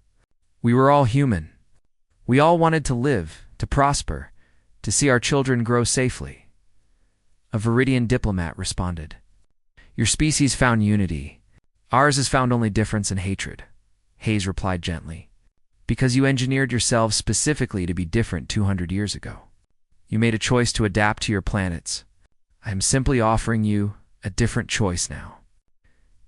We were all human. We all wanted to live, to prosper, to see our children grow safely. A Viridian diplomat responded. Your species found unity. Ours has found only difference and hatred, Hayes replied gently. Because you engineered yourselves specifically to be different 200 years ago. You made a choice to adapt to your planets. I am simply offering you a different choice now.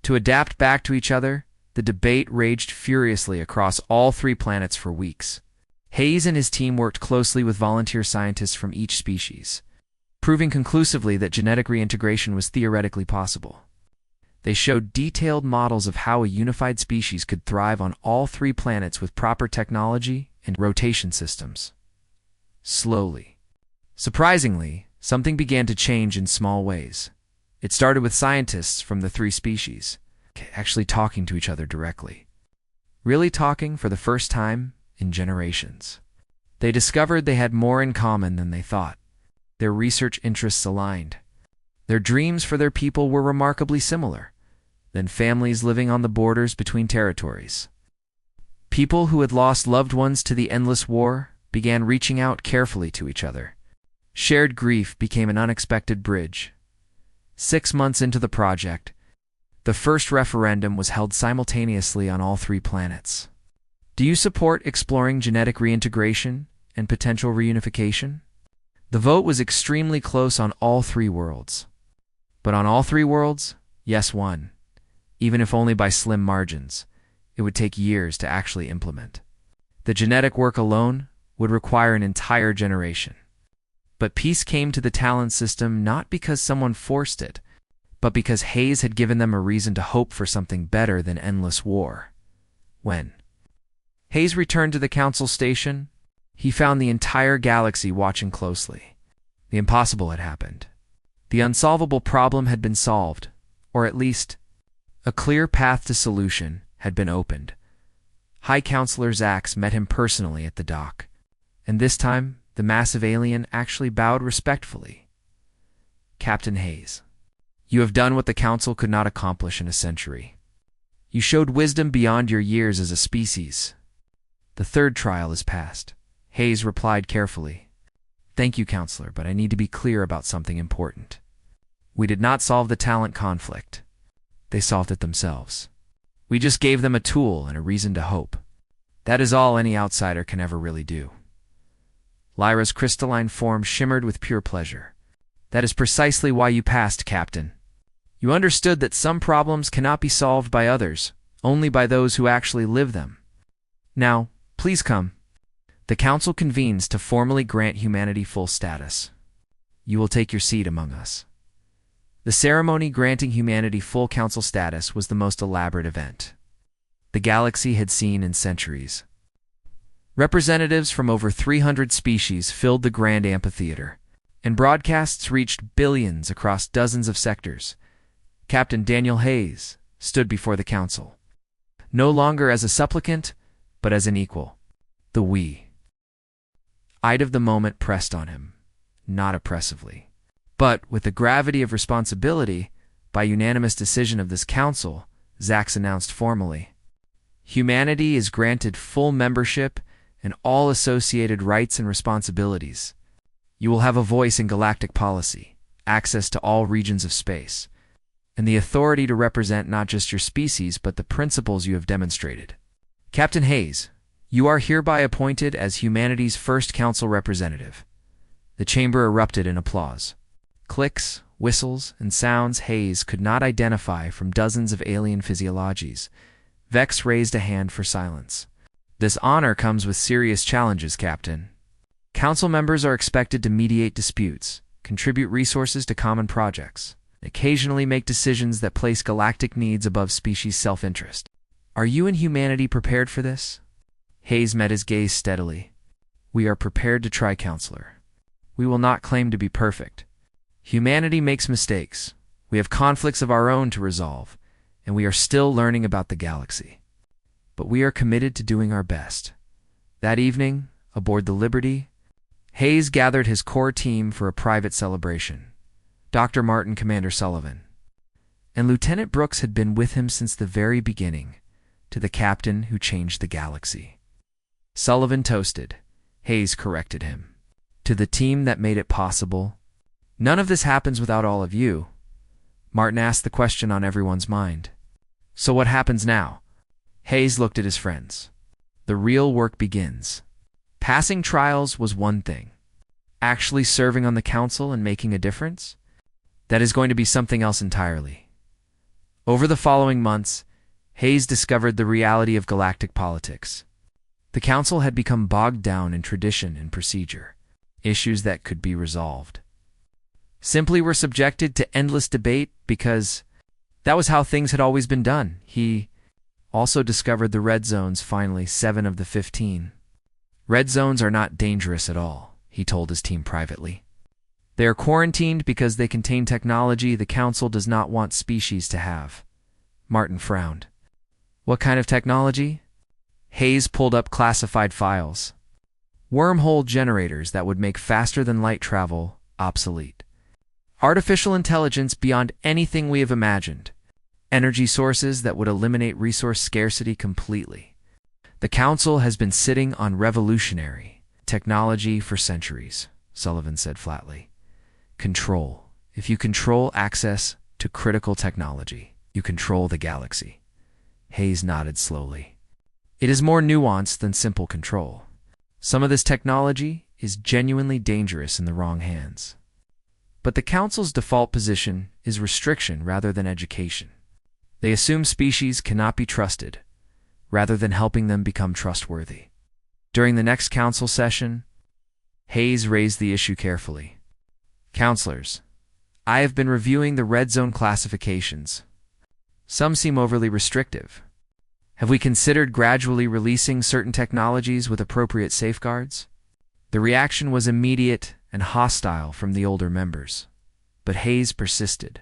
To adapt back to each other, the debate raged furiously across all 3 planets for weeks. Hayes and his team worked closely with volunteer scientists from each species, proving conclusively that genetic reintegration was theoretically possible. They showed detailed models of how a unified species could thrive on all 3 planets with proper technology and rotation systems. Slowly. Surprisingly, something began to change in small ways. It started with scientists from the 3 species, actually talking to each other directly. Really talking for the first time in generations. They discovered they had more in common than they thought. Their research interests aligned. Their dreams for their people were remarkably similar than families living on the borders between territories. People who had lost loved ones to the endless war began reaching out carefully to each other. Shared grief became an unexpected bridge. 6 months into the project, the first referendum was held simultaneously on all 3 planets. Do you support exploring genetic reintegration and potential reunification? The vote was extremely close on all 3 worlds. But on all 3 worlds, yes won. Even if only by slim margins, it would take years to actually implement. The genetic work alone would require an entire generation. But peace came to the Talon system not because someone forced it, but because Hayes had given them a reason to hope for something better than endless war. When Hayes returned to the council station, he found the entire galaxy watching closely. The impossible had happened. The unsolvable problem had been solved, or at least, a clear path to solution had been opened. High Counselor Zax met him personally at the dock, and this time the massive alien actually bowed respectfully. Captain Hayes, you have done what the Council could not accomplish in a century. You showed wisdom beyond your years as a species. The third trial is passed. Hayes replied carefully. Thank you, Counselor, but I need to be clear about something important. We did not solve the talent conflict. They solved it themselves. We just gave them a tool and a reason to hope. That is all any outsider can ever really do. Lyra's crystalline form shimmered with pure pleasure. That is precisely why you passed, Captain. You understood that some problems cannot be solved by others, only by those who actually live them. Now, please come. The Council convenes to formally grant humanity full status. You will take your seat among us. The ceremony granting humanity full Council status was the most elaborate event the galaxy had seen in centuries. Representatives from over 300 species filled the grand amphitheater, and broadcasts reached billions across dozens of sectors. Captain Daniel Hayes stood before the Council, no longer as a supplicant, but as an equal. The eye of the moment pressed on him, not oppressively, but with the gravity of responsibility. By unanimous decision of this Council, Zax announced formally, humanity is granted full membership and all associated rights and responsibilities. You will have a voice in galactic policy, access to all regions of space, and the authority to represent not just your species but the principles you have demonstrated. Captain Hayes, you are hereby appointed as humanity's first Council representative. The chamber erupted in applause. Clicks, whistles, and sounds Hayes could not identify from dozens of alien physiologies. Vex raised a hand for silence. This honor comes with serious challenges, Captain. Council members are expected to mediate disputes, contribute resources to common projects, and occasionally make decisions that place galactic needs above species' self-interest. Are you and humanity prepared for this? Hayes met his gaze steadily. We are prepared to try, Counselor. We will not claim to be perfect. Humanity makes mistakes. We have conflicts of our own to resolve, and we are still learning about the galaxy. But we are committed to doing our best. That evening, aboard the Liberty, Hayes gathered his core team for a private celebration. Dr. Martin, Commander Sullivan, and Lieutenant Brooks had been with him since the very beginning, to the captain who changed the galaxy. Sullivan toasted. Hayes corrected him. To the team that made it possible. None of this happens without all of you. Martin asked the question on everyone's mind. So what happens now? Hayes looked at his friends. The real work begins. Passing trials was one thing. Actually serving on the Council and making a difference? That is going to be something else entirely. Over the following months, Hayes discovered the reality of galactic politics. The Council had become bogged down in tradition and procedure, issues that could be resolved. Simply were subjected to endless debate because that was how things had always been done. He also discovered the red zones, finally 7 of the 15. Red zones are not dangerous at all, he told his team privately. They are quarantined because they contain technology the Council does not want species to have. Martin frowned. What kind of technology? Hayes pulled up classified files. Wormhole generators that would make faster-than-light travel obsolete. Artificial intelligence beyond anything we have imagined. Energy sources that would eliminate resource scarcity completely. The Council has been sitting on revolutionary technology for centuries, Sullivan said flatly. Control. If you control access to critical technology, you control the galaxy. Hayes nodded slowly. It is more nuanced than simple control. Some of this technology is genuinely dangerous in the wrong hands. But the Council's default position is restriction rather than education. They assume species cannot be trusted, rather than helping them become trustworthy. During the next Council session, Hayes raised the issue carefully. Counselors, I have been reviewing the red zone classifications. Some seem overly restrictive. Have we considered gradually releasing certain technologies with appropriate safeguards? The reaction was immediate and hostile from the older members, but Hayes persisted.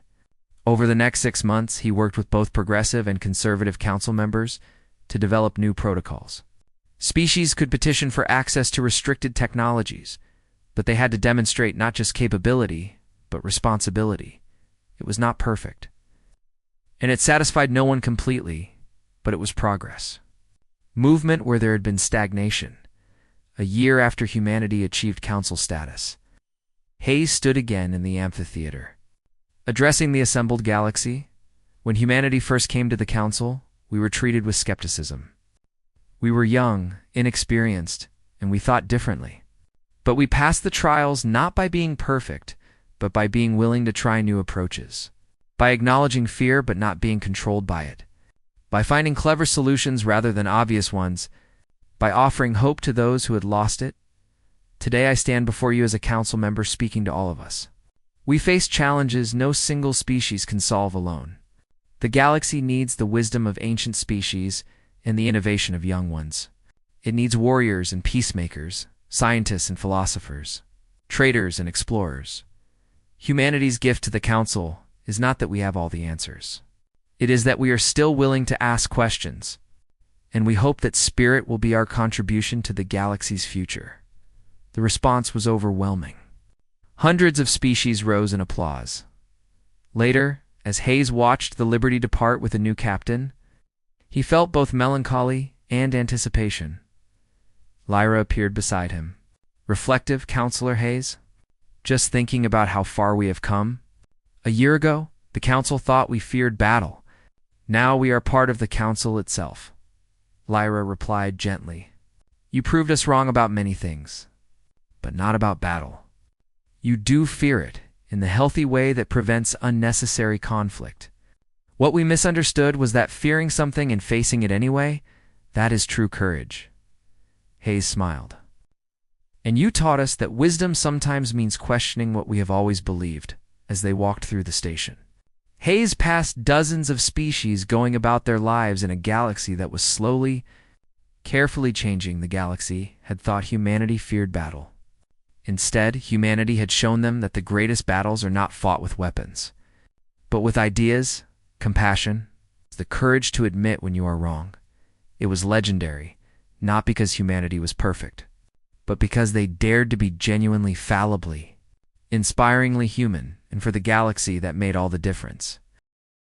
Over the next 6 months, he worked with both progressive and conservative Council members to develop new protocols. Species could petition for access to restricted technologies, but they had to demonstrate not just capability, but responsibility. It was not perfect. And it satisfied no one completely, but it was progress. Movement where there had been stagnation. A year after humanity achieved council status, Hayes stood again in the amphitheater. Addressing the assembled galaxy, when humanity first came to the council, we were treated with skepticism. We were young, inexperienced, and we thought differently. But we passed the trials not by being perfect, but by being willing to try new approaches, by acknowledging fear but not being controlled by it, by finding clever solutions rather than obvious ones, by offering hope to those who had lost it. Today I stand before you as a council member speaking to all of us. We face challenges no single species can solve alone. The galaxy needs the wisdom of ancient species and the innovation of young ones. It needs warriors and peacemakers, scientists and philosophers, traders and explorers. Humanity's gift to the council is not that we have all the answers. It is that we are still willing to ask questions, and we hope that spirit will be our contribution to the galaxy's future. The response was overwhelming. Hundreds of species rose in applause. Later, as Hayes watched the Liberty depart with a new captain, he felt both melancholy and anticipation. Lyra appeared beside him. Reflective, Counselor Hayes? Just thinking about how far we have come? A year ago, the council thought we feared battle. Now we are part of the council itself. Lyra replied gently. You proved us wrong about many things, but not about battle. You do fear it in the healthy way that prevents unnecessary conflict. What we misunderstood was that fearing something and facing it anyway, that is true courage. Hayes smiled. And you taught us that wisdom sometimes means questioning what we have always believed, as they walked through the station. Hayes passed dozens of species going about their lives in a galaxy that was slowly, carefully changing. The galaxy had thought humanity feared battle. Instead, humanity had shown them that the greatest battles are not fought with weapons, but with ideas, compassion, the courage to admit when you are wrong. It was legendary, not because humanity was perfect, but because they dared to be genuinely, fallibly, inspiringly human, and for the galaxy that made all the difference.